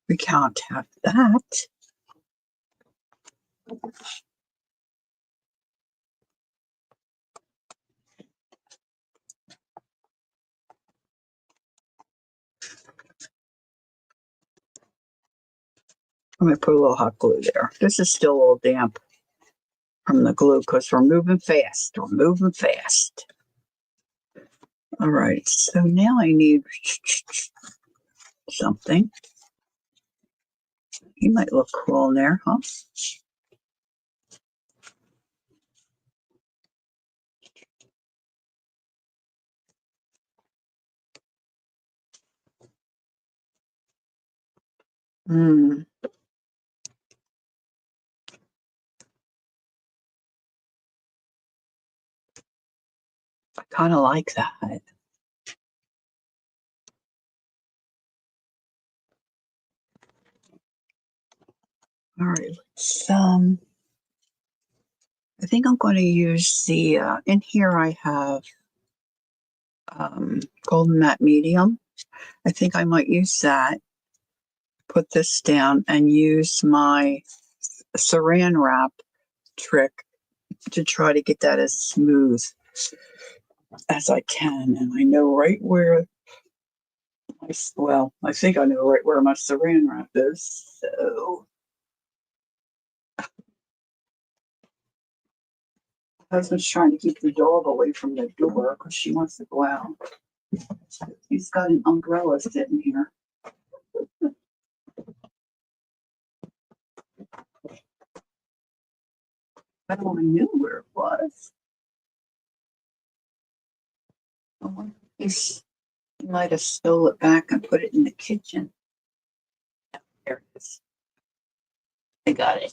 We can't have that. I'm going to put a little hot glue there. This is still a little damp from the glue because we're moving fast. We're moving fast. All right, so now I need something. He might look cool in there, huh? Hmm. I kind of like that. All right, let's I think I'm going to use the in here I have golden matte medium. I think I might use that. Put this down and use my saran wrap trick to try to get that as smooth as I can. And I know right where well, I think I know right where my saran wrap is. So husband's trying to keep the dog away from the door because she wants to go out. He's got an umbrella sitting here. I only knew where it was. He might have stole it back and put it in the kitchen. There it is. I got it.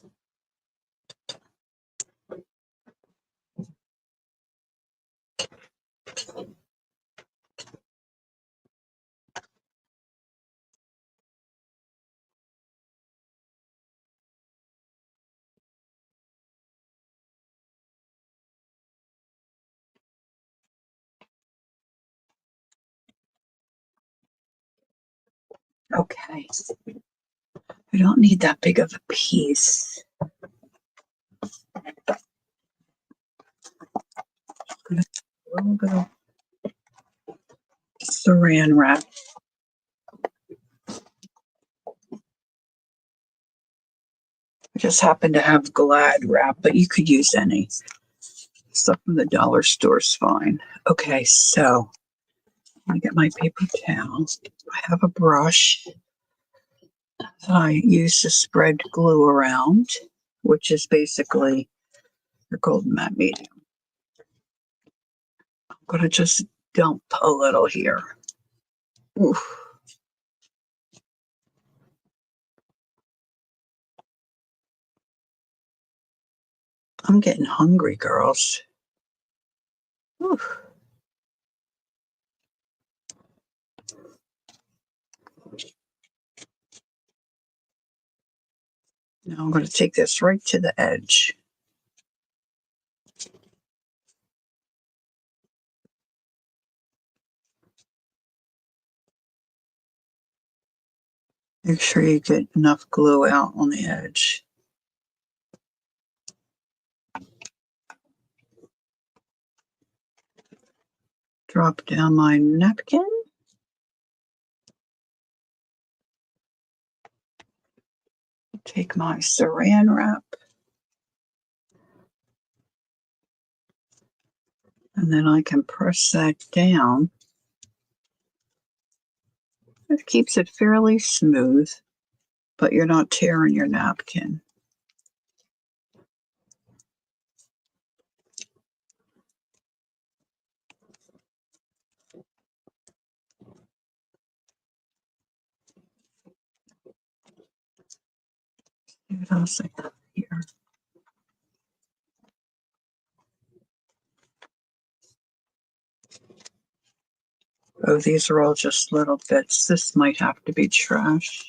Okay. I don't need that big of a piece. A little bit of saran wrap. I just happen to have Glad wrap, but you could use any. Stuff from the dollar store is fine. Okay, so I get my paper towels. I have a brush that I use to spread glue around, which is basically your golden matte medium. I'm going to just dump a little here. Oof. I'm getting hungry, girls. Oof. Now I'm going to take this right to the edge. Make sure you get enough glue out on the edge. Drop down my napkin. Take my saran wrap. And then I can press that down. It keeps it fairly smooth, but you're not tearing your napkin. See what else I got here. Oh, these are all just little bits. This might have to be trash.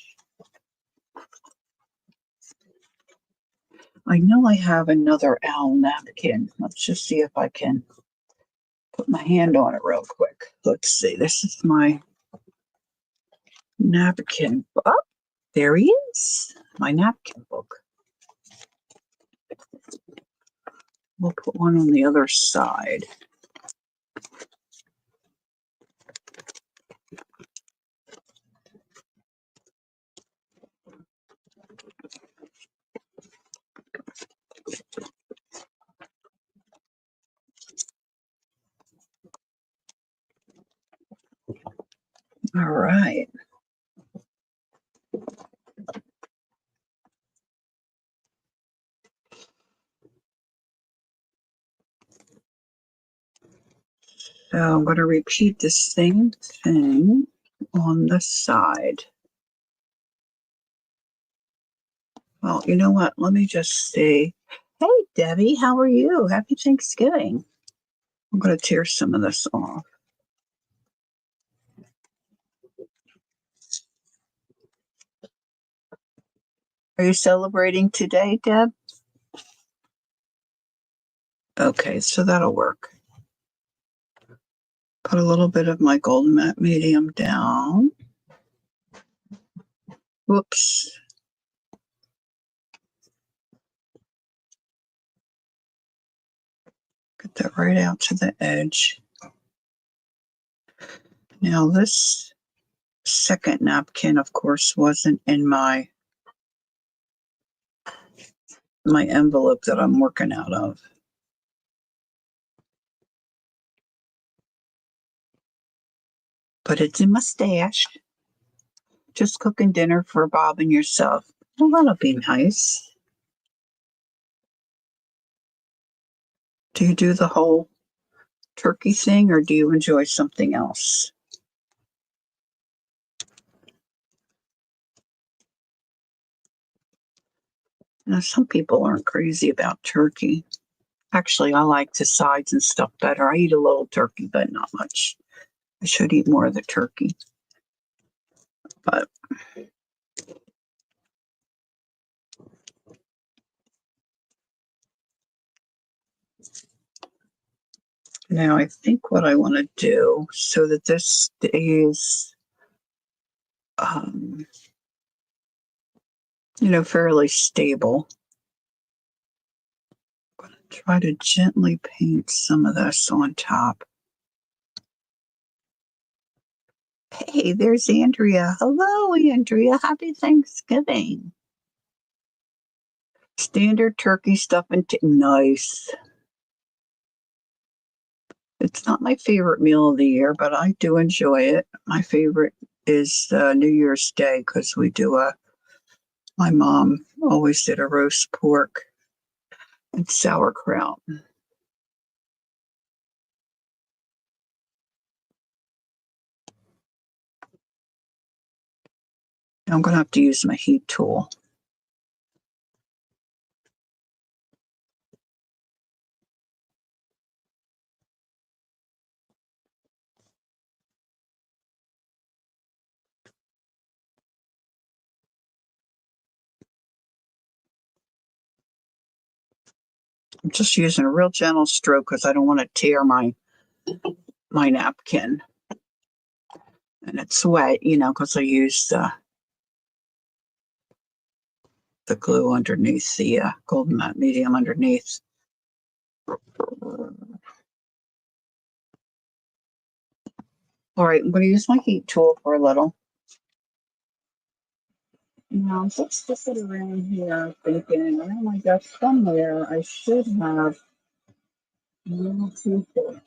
I know I have another owl napkin. Let's just see if I can put my hand on it real quick. Let's see. This is my napkin. Oh, there he is. My napkin book. We'll put one on the other side. All right. So I'm going to repeat the same thing on the side. Well, you know what? Let me just see. Hey, Debbie, how are you? Happy Thanksgiving. I'm going to tear some of this off. Are you celebrating today, Deb? Okay, so that'll work. Put a little bit of my Golden Matte Medium down. Whoops. Get that right out to the edge. Now this second napkin, of course, wasn't in my envelope that I'm working out of. But it's in my stash. Just cooking dinner for Bob and yourself. Well, that'll be nice. Do you do the whole turkey thing or do you enjoy something else? Now, some people aren't crazy about turkey. Actually, I like the sides and stuff better. I eat a little turkey, but not much. I should eat more of the turkey. But now I think what I want to do so that this stays, fairly stable. I'm going to try to gently paint some of this on top. Hey, there's Andrea. Hello, Andrea. Happy Thanksgiving. Standard turkey stuffing. Nice. It's not my favorite meal of the year, but I do enjoy it. My favorite is New Year's Day because my mom always did a roast pork and sauerkraut. I'm going to have to use my heat tool. I'm just using a real gentle stroke because I don't want to tear my napkin. And it's wet, because I used the glue underneath the Golden Matte Medium underneath. All right, I'm going to use my heat tool for a little. Now, I'm just sticking around here thinking, oh my gosh, somewhere I should have little cheesecloth.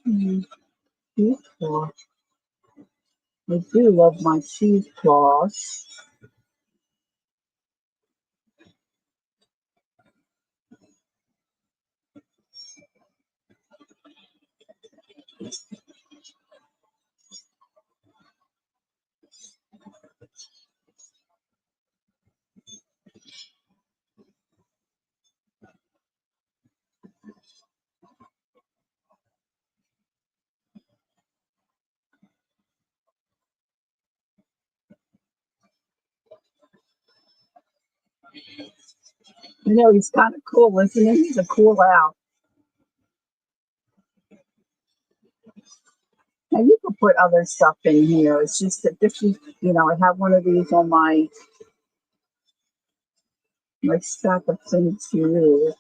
I do love my cheesecloths. He's kind of cool, isn't he? He's a cool out. Now you can put other stuff in here. It's just that this is, I have one of these on my stack of things to use.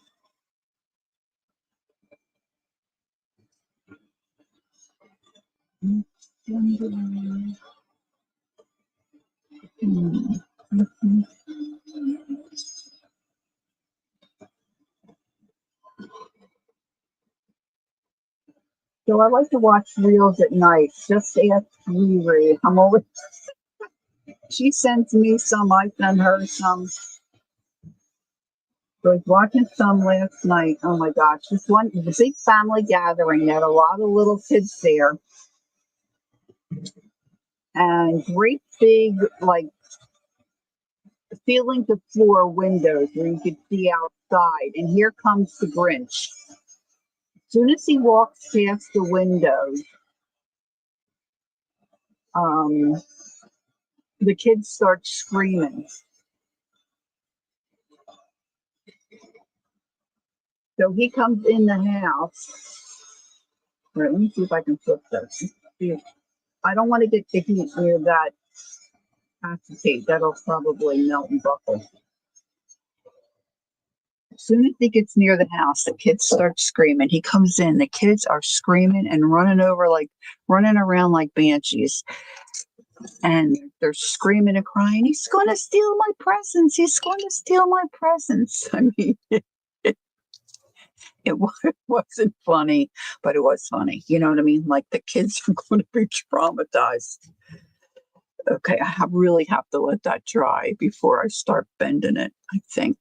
So I like to watch reels at night. Just ask Riri. I'm always She sends me some, I send her some. I was watching some last night. Oh my gosh, this one is a big family gathering. They had a lot of little kids there, and great big, like, ceiling to floor windows where you could see outside. And here comes the Grinch. As soon as he walks past the window, um, the kids start screaming. So he comes in the house. All right, let me see if I can flip this. I don't want to get the heat near that acetate. That'll probably melt and buckle. As soon as he gets near the house, the kids start screaming. He comes in. The kids are screaming and running around like banshees. And they're screaming and crying. He's going to steal my presents. He's going to steal my presents. I mean, it wasn't funny, but it was funny. You know what I mean? Like the kids are going to be traumatized. Okay, really have to let that dry before I start bending it. I think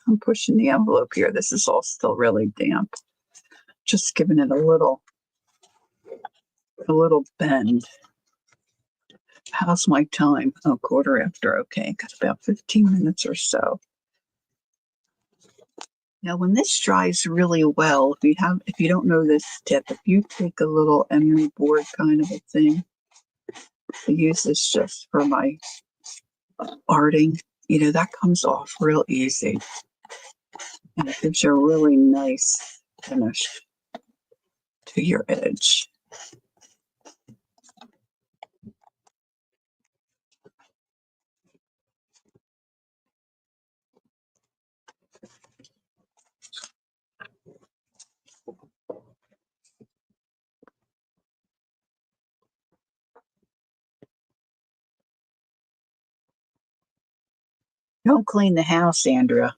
I'm pushing the envelope here. This is all still really damp. Just giving it a little bend. How's my time? Oh, 1:15. Okay, got about 15 minutes or so. Now, when this dries really well, if you don't know this tip, if you take a little emery board kind of a thing, I use this just for my arting, that comes off real easy. And it gives you a really nice finish to your edge. Don't clean the house, Andrea.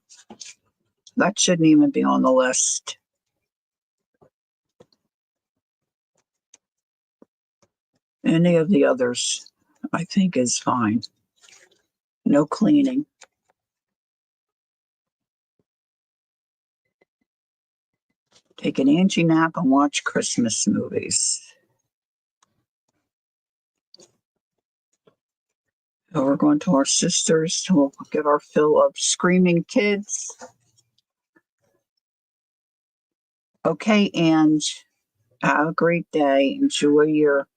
That shouldn't even be on the list. Any of the others, I think, is fine. No cleaning. Take an Angie nap and watch Christmas movies. So we're going to our sisters. We'll get our fill of screaming kids. Okay, Ange, have a great day. Enjoy your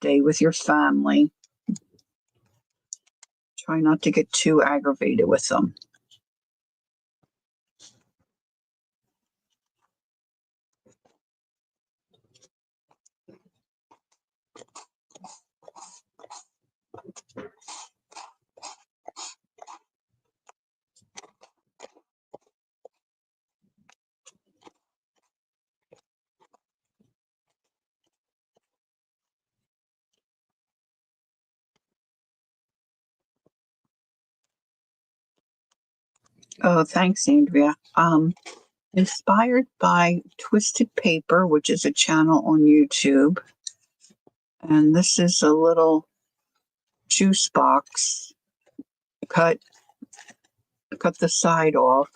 day with your family. Try not to get too aggravated with them. Oh, thanks, Andrea. Inspired by Twisted Paper, which is a channel on YouTube. And this is a little juice box. Cut the side off.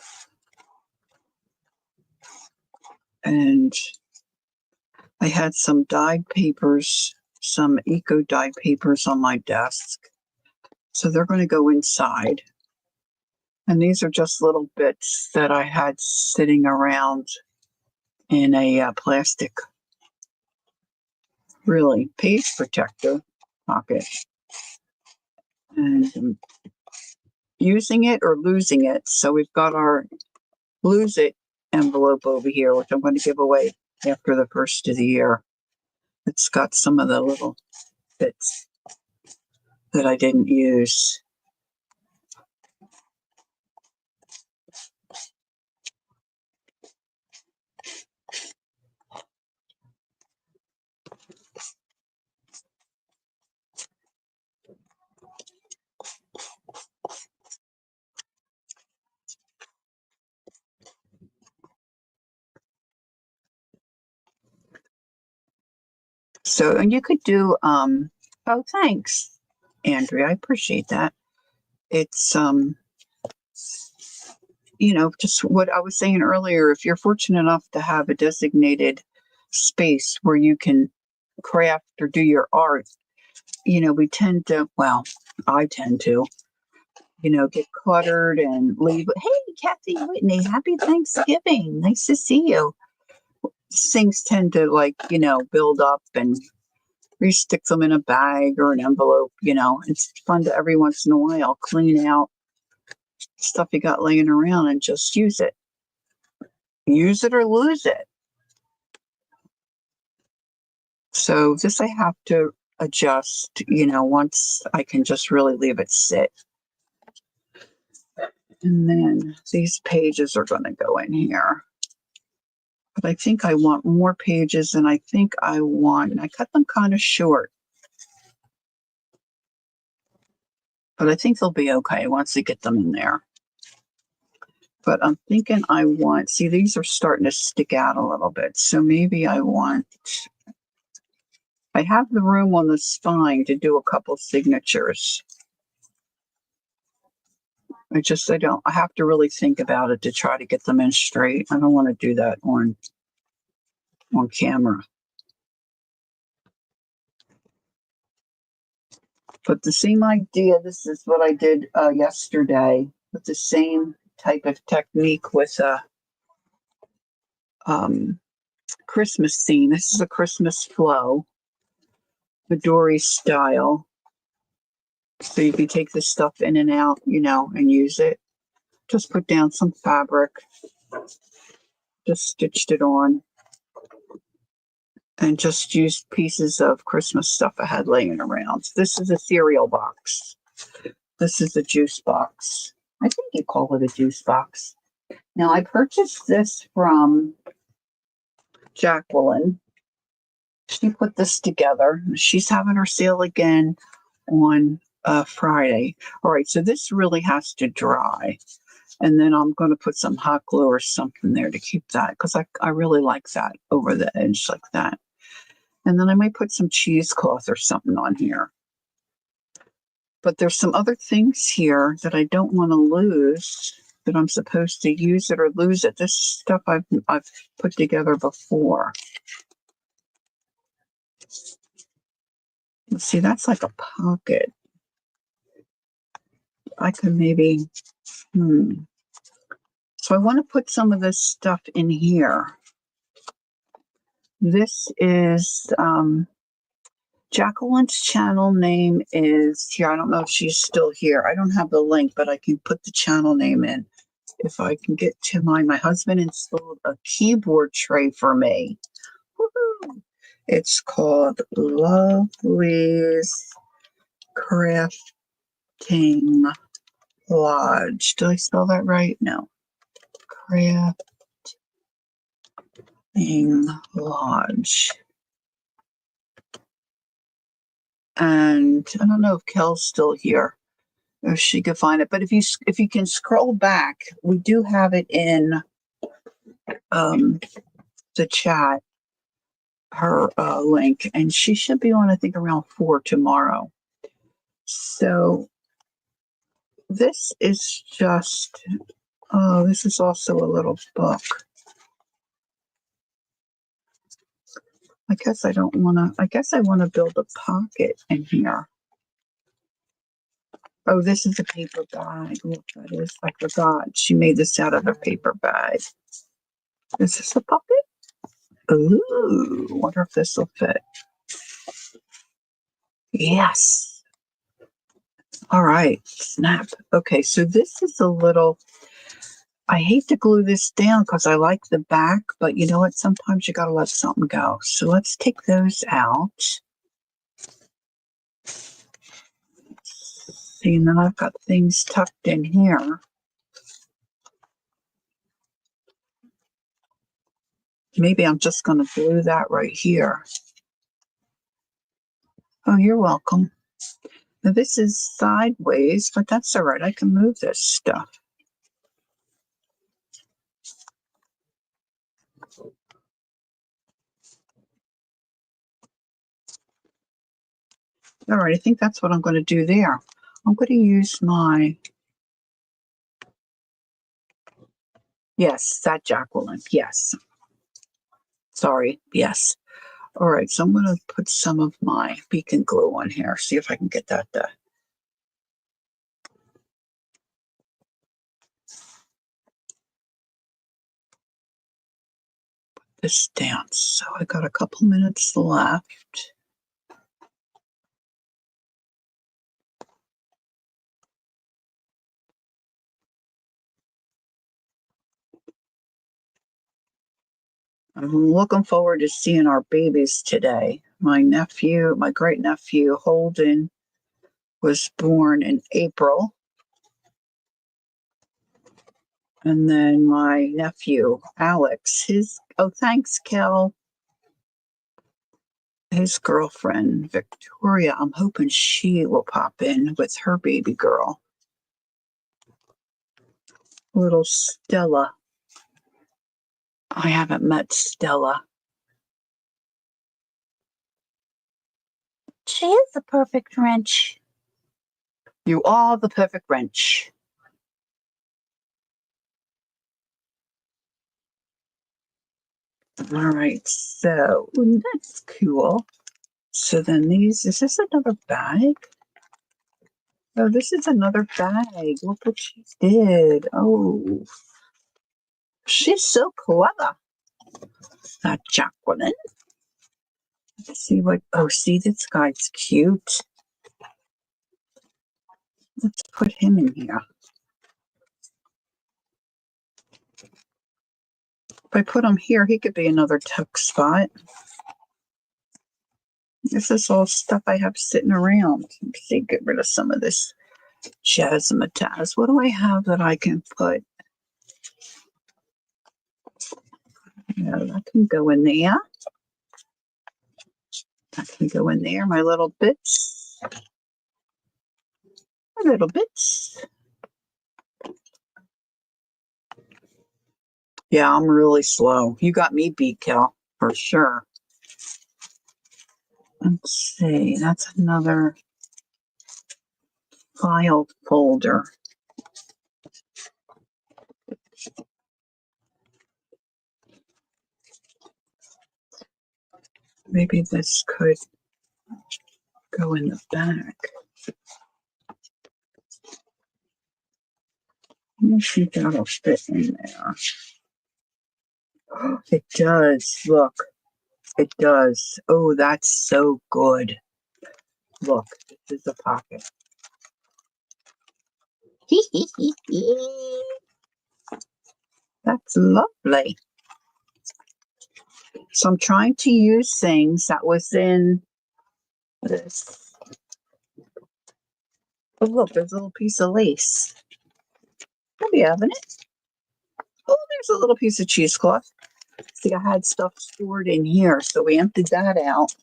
And I had some dyed papers, some eco dyed papers on my desk. So they're going to go inside. And these are just little bits that I had sitting around in a plastic, really, page protector pocket. And I'm using it or losing it. So we've got our lose it envelope over here, which I'm going to give away after the first of the year. It's got some of the little bits that I didn't use. So, and you could do, oh, thanks. Andrea. I appreciate that. It's just what I was saying earlier, if you're fortunate enough to have a designated space where you can craft or do your art, we tend to, well, I tend to, get cluttered and leave. Hey, Kathy Whitney, happy Thanksgiving. Nice to see you. Things tend to build up and we stick them in a bag or an envelope. It's fun to every once in a while clean out stuff you got laying around and just use it. Use it or lose it. So this I have to adjust, once I can just really leave it sit. And then these pages are going to go in here. But I think I want more pages than I think I want. I cut them kind of short. But I think they'll be okay once I get them in there. But I'm thinking see, these are starting to stick out a little bit. So maybe I have the room on the spine to do a couple signatures. I have to really think about it to try to get them in straight. I don't want to do that on camera. But the same idea, this is what I did yesterday with the same type of technique with a Christmas theme. This is a Christmas flow, Midori style. So you can take this stuff in and out, and use it. Just put down some fabric, just stitched it on, and just used pieces of Christmas stuff I had laying around. So this is a cereal box. This is a juice box. I think you call it a juice box. Now, I purchased this from Jacqueline. She put this together. She's having her sale again on Friday. All right, so this really has to dry. And then I'm going to put some hot glue or something there to keep that, because I really like that over the edge like that. And then I might put some cheesecloth or something on here. But there's some other things here that I don't want to lose, that I'm supposed to use it or lose it. This stuff I've put together before. Let's see, that's like a pocket. I could maybe, So I want to put some of this stuff in here. This is, Jacqueline's channel name is here. I don't know if she's still here. I don't have the link, but I can put the channel name in. If I can get to mine. My husband installed a keyboard tray for me. Woohoo! It's called Lovely's Crafting Lodge. Did I spell that right? No. Crafting Lodge. And I don't know if Kel's still here, if she could find it. But if you can scroll back, we do have it in the chat, her link, and she should be on, I think, around 4 tomorrow. So this is just, this is also a little book. I guess I want to build a pocket in here. Oh, this is a paper bag. Look, that is, I forgot. She made this out of a paper bag. Is this a pocket? Ooh, wonder if this will fit. Yes. All right, snap. Okay, so this is a little, I hate to glue this down because I like the back, but you know what? Sometimes you got to let something go. So let's take those out. See, and then I've got things tucked in here. Maybe I'm just going to glue that right here. Oh, you're welcome. Now this is sideways, but that's all right. I can move this stuff. All right, I think that's what I'm going to do there. I'm going to use my, yes, that Jacqueline. Yes. Sorry. Yes. All right, so I'm going to put some of my beacon glue on here. See if I can get that to. This down. So I got a couple minutes left. I'm looking forward to seeing our babies today. My great nephew Holden, was born in April. And then my nephew Alex, thanks, Kel. His girlfriend Victoria, I'm hoping she will pop in with her baby girl, little Stella. I haven't met Stella. She is the perfect wrench. You are the perfect wrench. All right, so that's cool. So then is this another bag? Oh, this is another bag. Look what she did. Oh, she's so clever. That Jacqueline. Let's see see, this guy's cute. Let's put him in here. If I put him here, he could be another tuck spot. This is all stuff I have sitting around. Let's see, get rid of some of this jazzmatazz. What do I have that I can put? Yeah, that can go in there. That can go in there, my little bits. My little bits. Yeah, I'm really slow. You got me beat, Kel, for sure. Let's see, that's another file folder. Maybe this could go in the back. Let me see if that'll fit in there. It does. Look, it does. Oh, that's so good. Look, this is the pocket. That's lovely. So I'm trying to use things that was in this. Oh, look, there's a little piece of lace. I'll be having it. Oh, there's a little piece of cheesecloth. See, I had stuff stored in here, so we emptied that out.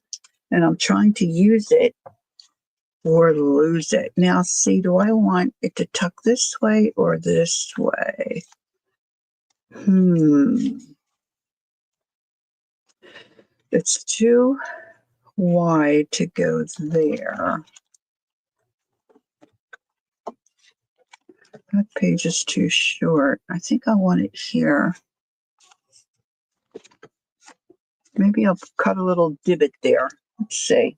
And I'm trying to use it or lose it. Now, see, do I want it to tuck this way or this way? It's too wide to go there. That page is too short. I think I want it here. Maybe I'll cut a little divot there. Let's see.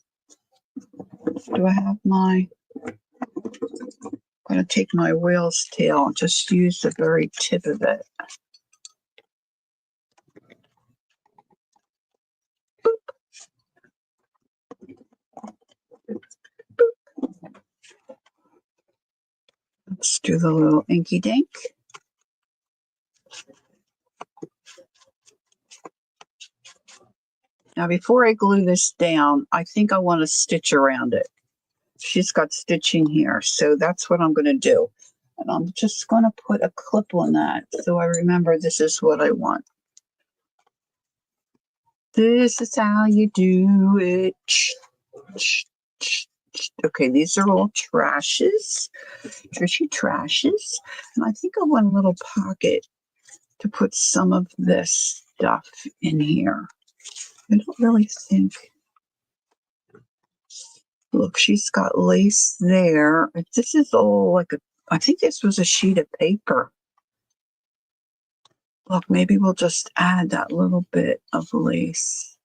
Do I have I'm going to take my whale's tail and just use the very tip of it. Let's do the little inky dink. Now, before I glue this down, I think I want to stitch around it. She's got stitching here, so that's what I'm going to do. And I'm just going to put a clip on that so I remember this is what I want. This is how you do it. Okay, these are all trashes, Trishy trashes. And I think I want a little pocket to put some of this stuff in here. I don't really think. Look, she's got lace there. This is all like I think this was a sheet of paper. Look, maybe we'll just add that little bit of lace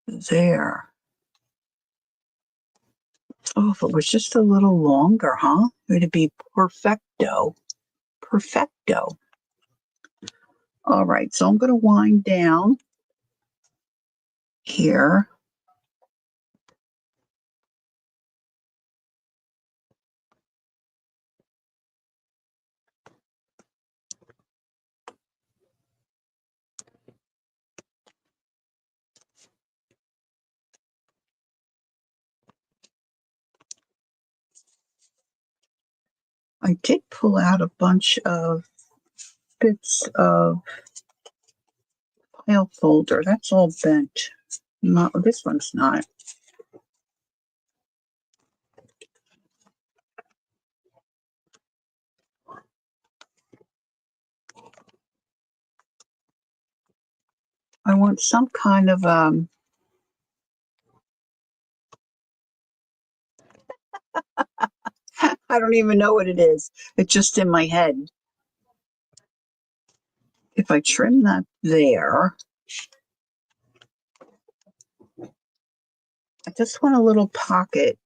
there. Oh, if it was just a little longer, huh? It'd be perfecto. Perfecto. All right, so I'm going to wind down here. I did pull out a bunch of bits of file folder. That's all bent. Not this one's not. I want some kind of I don't even know what it is. It's just in my head. If I trim that there, I just want a little pocket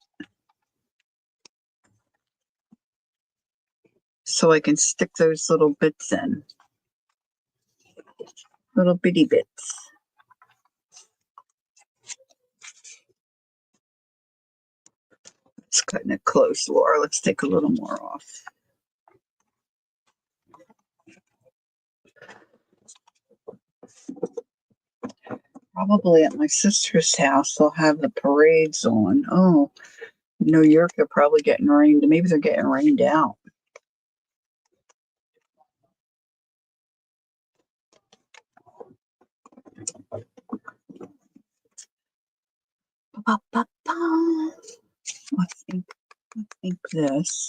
so I can stick those little bits in. Little bitty bits. It's cutting it close, Laura. Let's take a little more off. Probably at my sister's house, they'll have the parades on. Oh, New York, they're probably getting rained. Maybe they're getting rained out. Let's think this.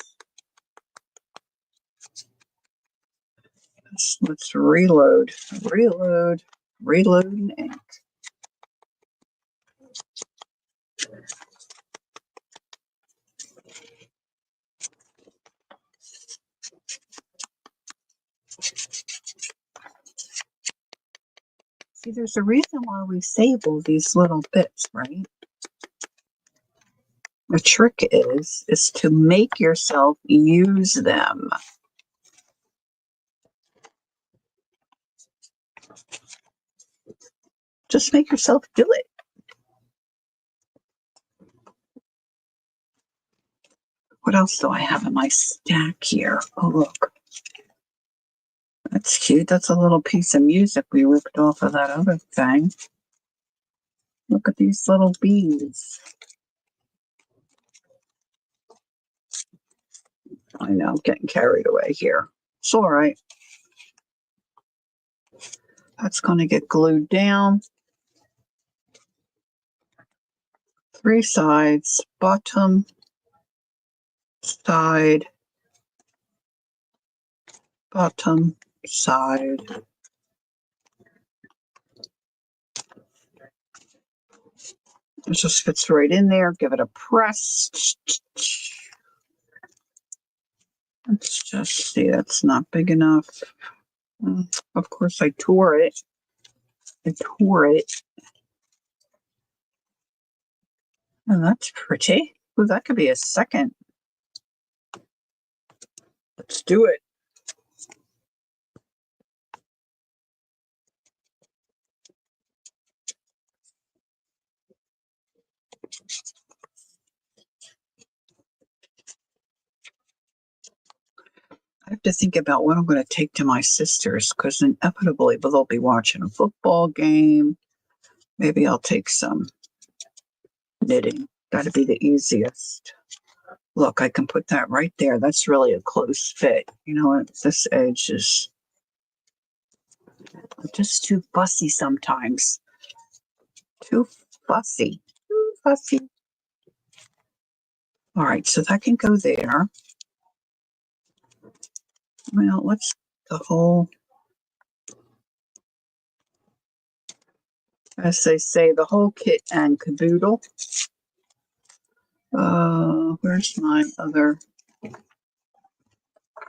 Let's reload and ink. See, there's a reason why we save all these little bits, right? The trick is to make yourself use them. Just make yourself do it. What else do I have in my stack here? Oh, look. That's cute. That's a little piece of music we ripped off of that other thing. Look at these little bees. I know, I'm getting carried away here. It's all right. That's going to get glued down. 3 sides, bottom, side, bottom, side. It just fits right in there. Give it a press. Let's just see, that's not big enough. Of course, I tore it. Oh, that's pretty. Ooh, that could be a second. Let's do it. I have to think about what I'm going to take to my sister's because inevitably they'll be watching a football game. Maybe I'll take some knitting. That'd be the easiest. Look, I can put that right there. That's really a close fit. You know what? This edge is just too fussy sometimes. Too fussy. Too fussy. All right, so that can go there. Well, let's the whole. As they say, the whole kit and caboodle. Where's my other?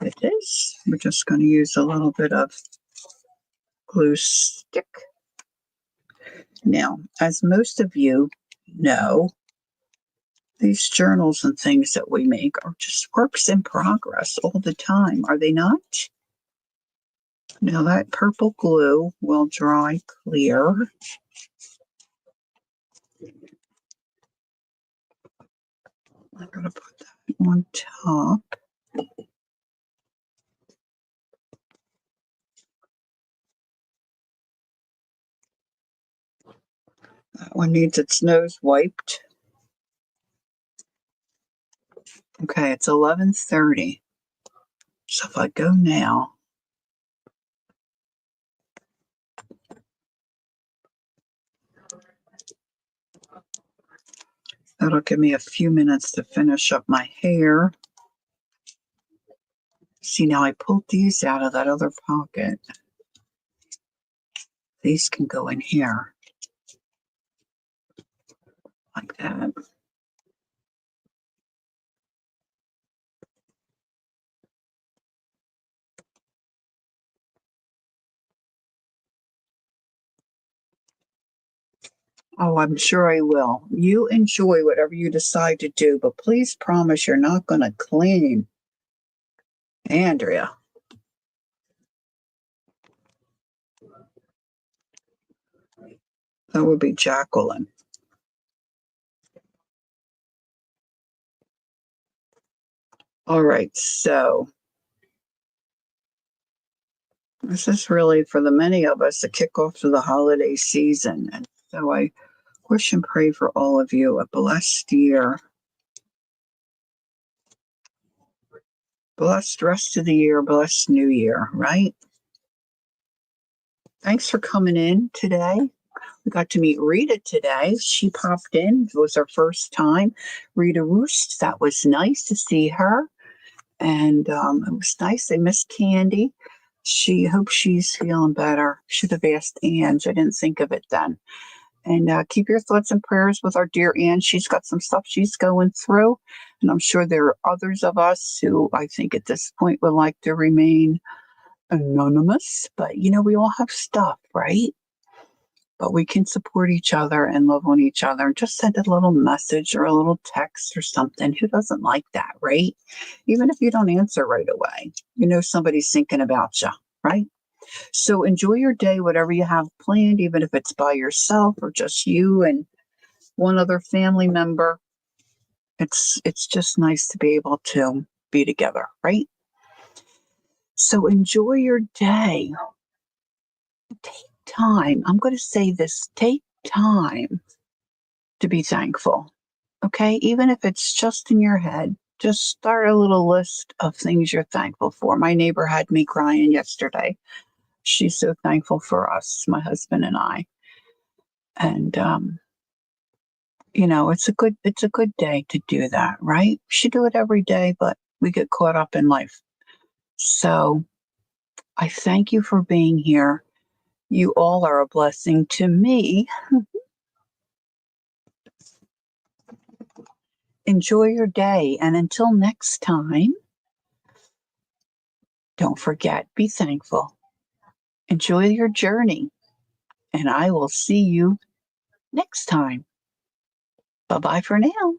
It is. We're just going to use a little bit of glue stick. Now, as most of you know, these journals and things that we make are just works in progress all the time, are they not? Now that purple glue will dry clear. I'm going to put that on top. That one needs its nose wiped. Okay, it's 11:30. So if I go now, that'll give me a few minutes to finish up my hair. See, now I pulled these out of that other pocket. These can go in here like that. Oh, I'm sure I will. You enjoy whatever you decide to do, but please promise you're not going to clean Andrea. That would be Jacqueline. All right, so this is really for the many of us a kickoff to the holiday season. And so I wish and pray for all of you a blessed year. Blessed rest of the year, blessed new year, right? Thanks for coming in today. We got to meet Rita today. She popped in. It was her first time. Rita Roost. That was nice to see her. And it was nice. I missed Candy. She hopes she's feeling better. Should have asked Ange. I didn't think of it then. And keep your thoughts and prayers with our dear Anne. She's got some stuff she's going through. And I'm sure there are others of us who I think at this point would like to remain anonymous. But, you know, we all have stuff, right? But we can support each other and love on each other and just send a little message or a little text or something. Who doesn't like that, right? Even if you don't answer right away, you know somebody's thinking about you, right? So enjoy your day, whatever you have planned, even if it's by yourself or just you and one other family member. It's just nice to be able to be together, right? So enjoy your day. Take time. I'm going to say this. Take time to be thankful. Okay? Even if it's just in your head, just start a little list of things you're thankful for. My neighbor had me crying yesterday. She's so thankful for us, my husband and I. And you know, it's a good day to do that, right? We should do it every day, but we get caught up in life. So I thank you for being here. You all are a blessing to me. Enjoy your day. And until next time, don't forget, be thankful. Enjoy your journey. And I will see you next time. Bye-bye for now.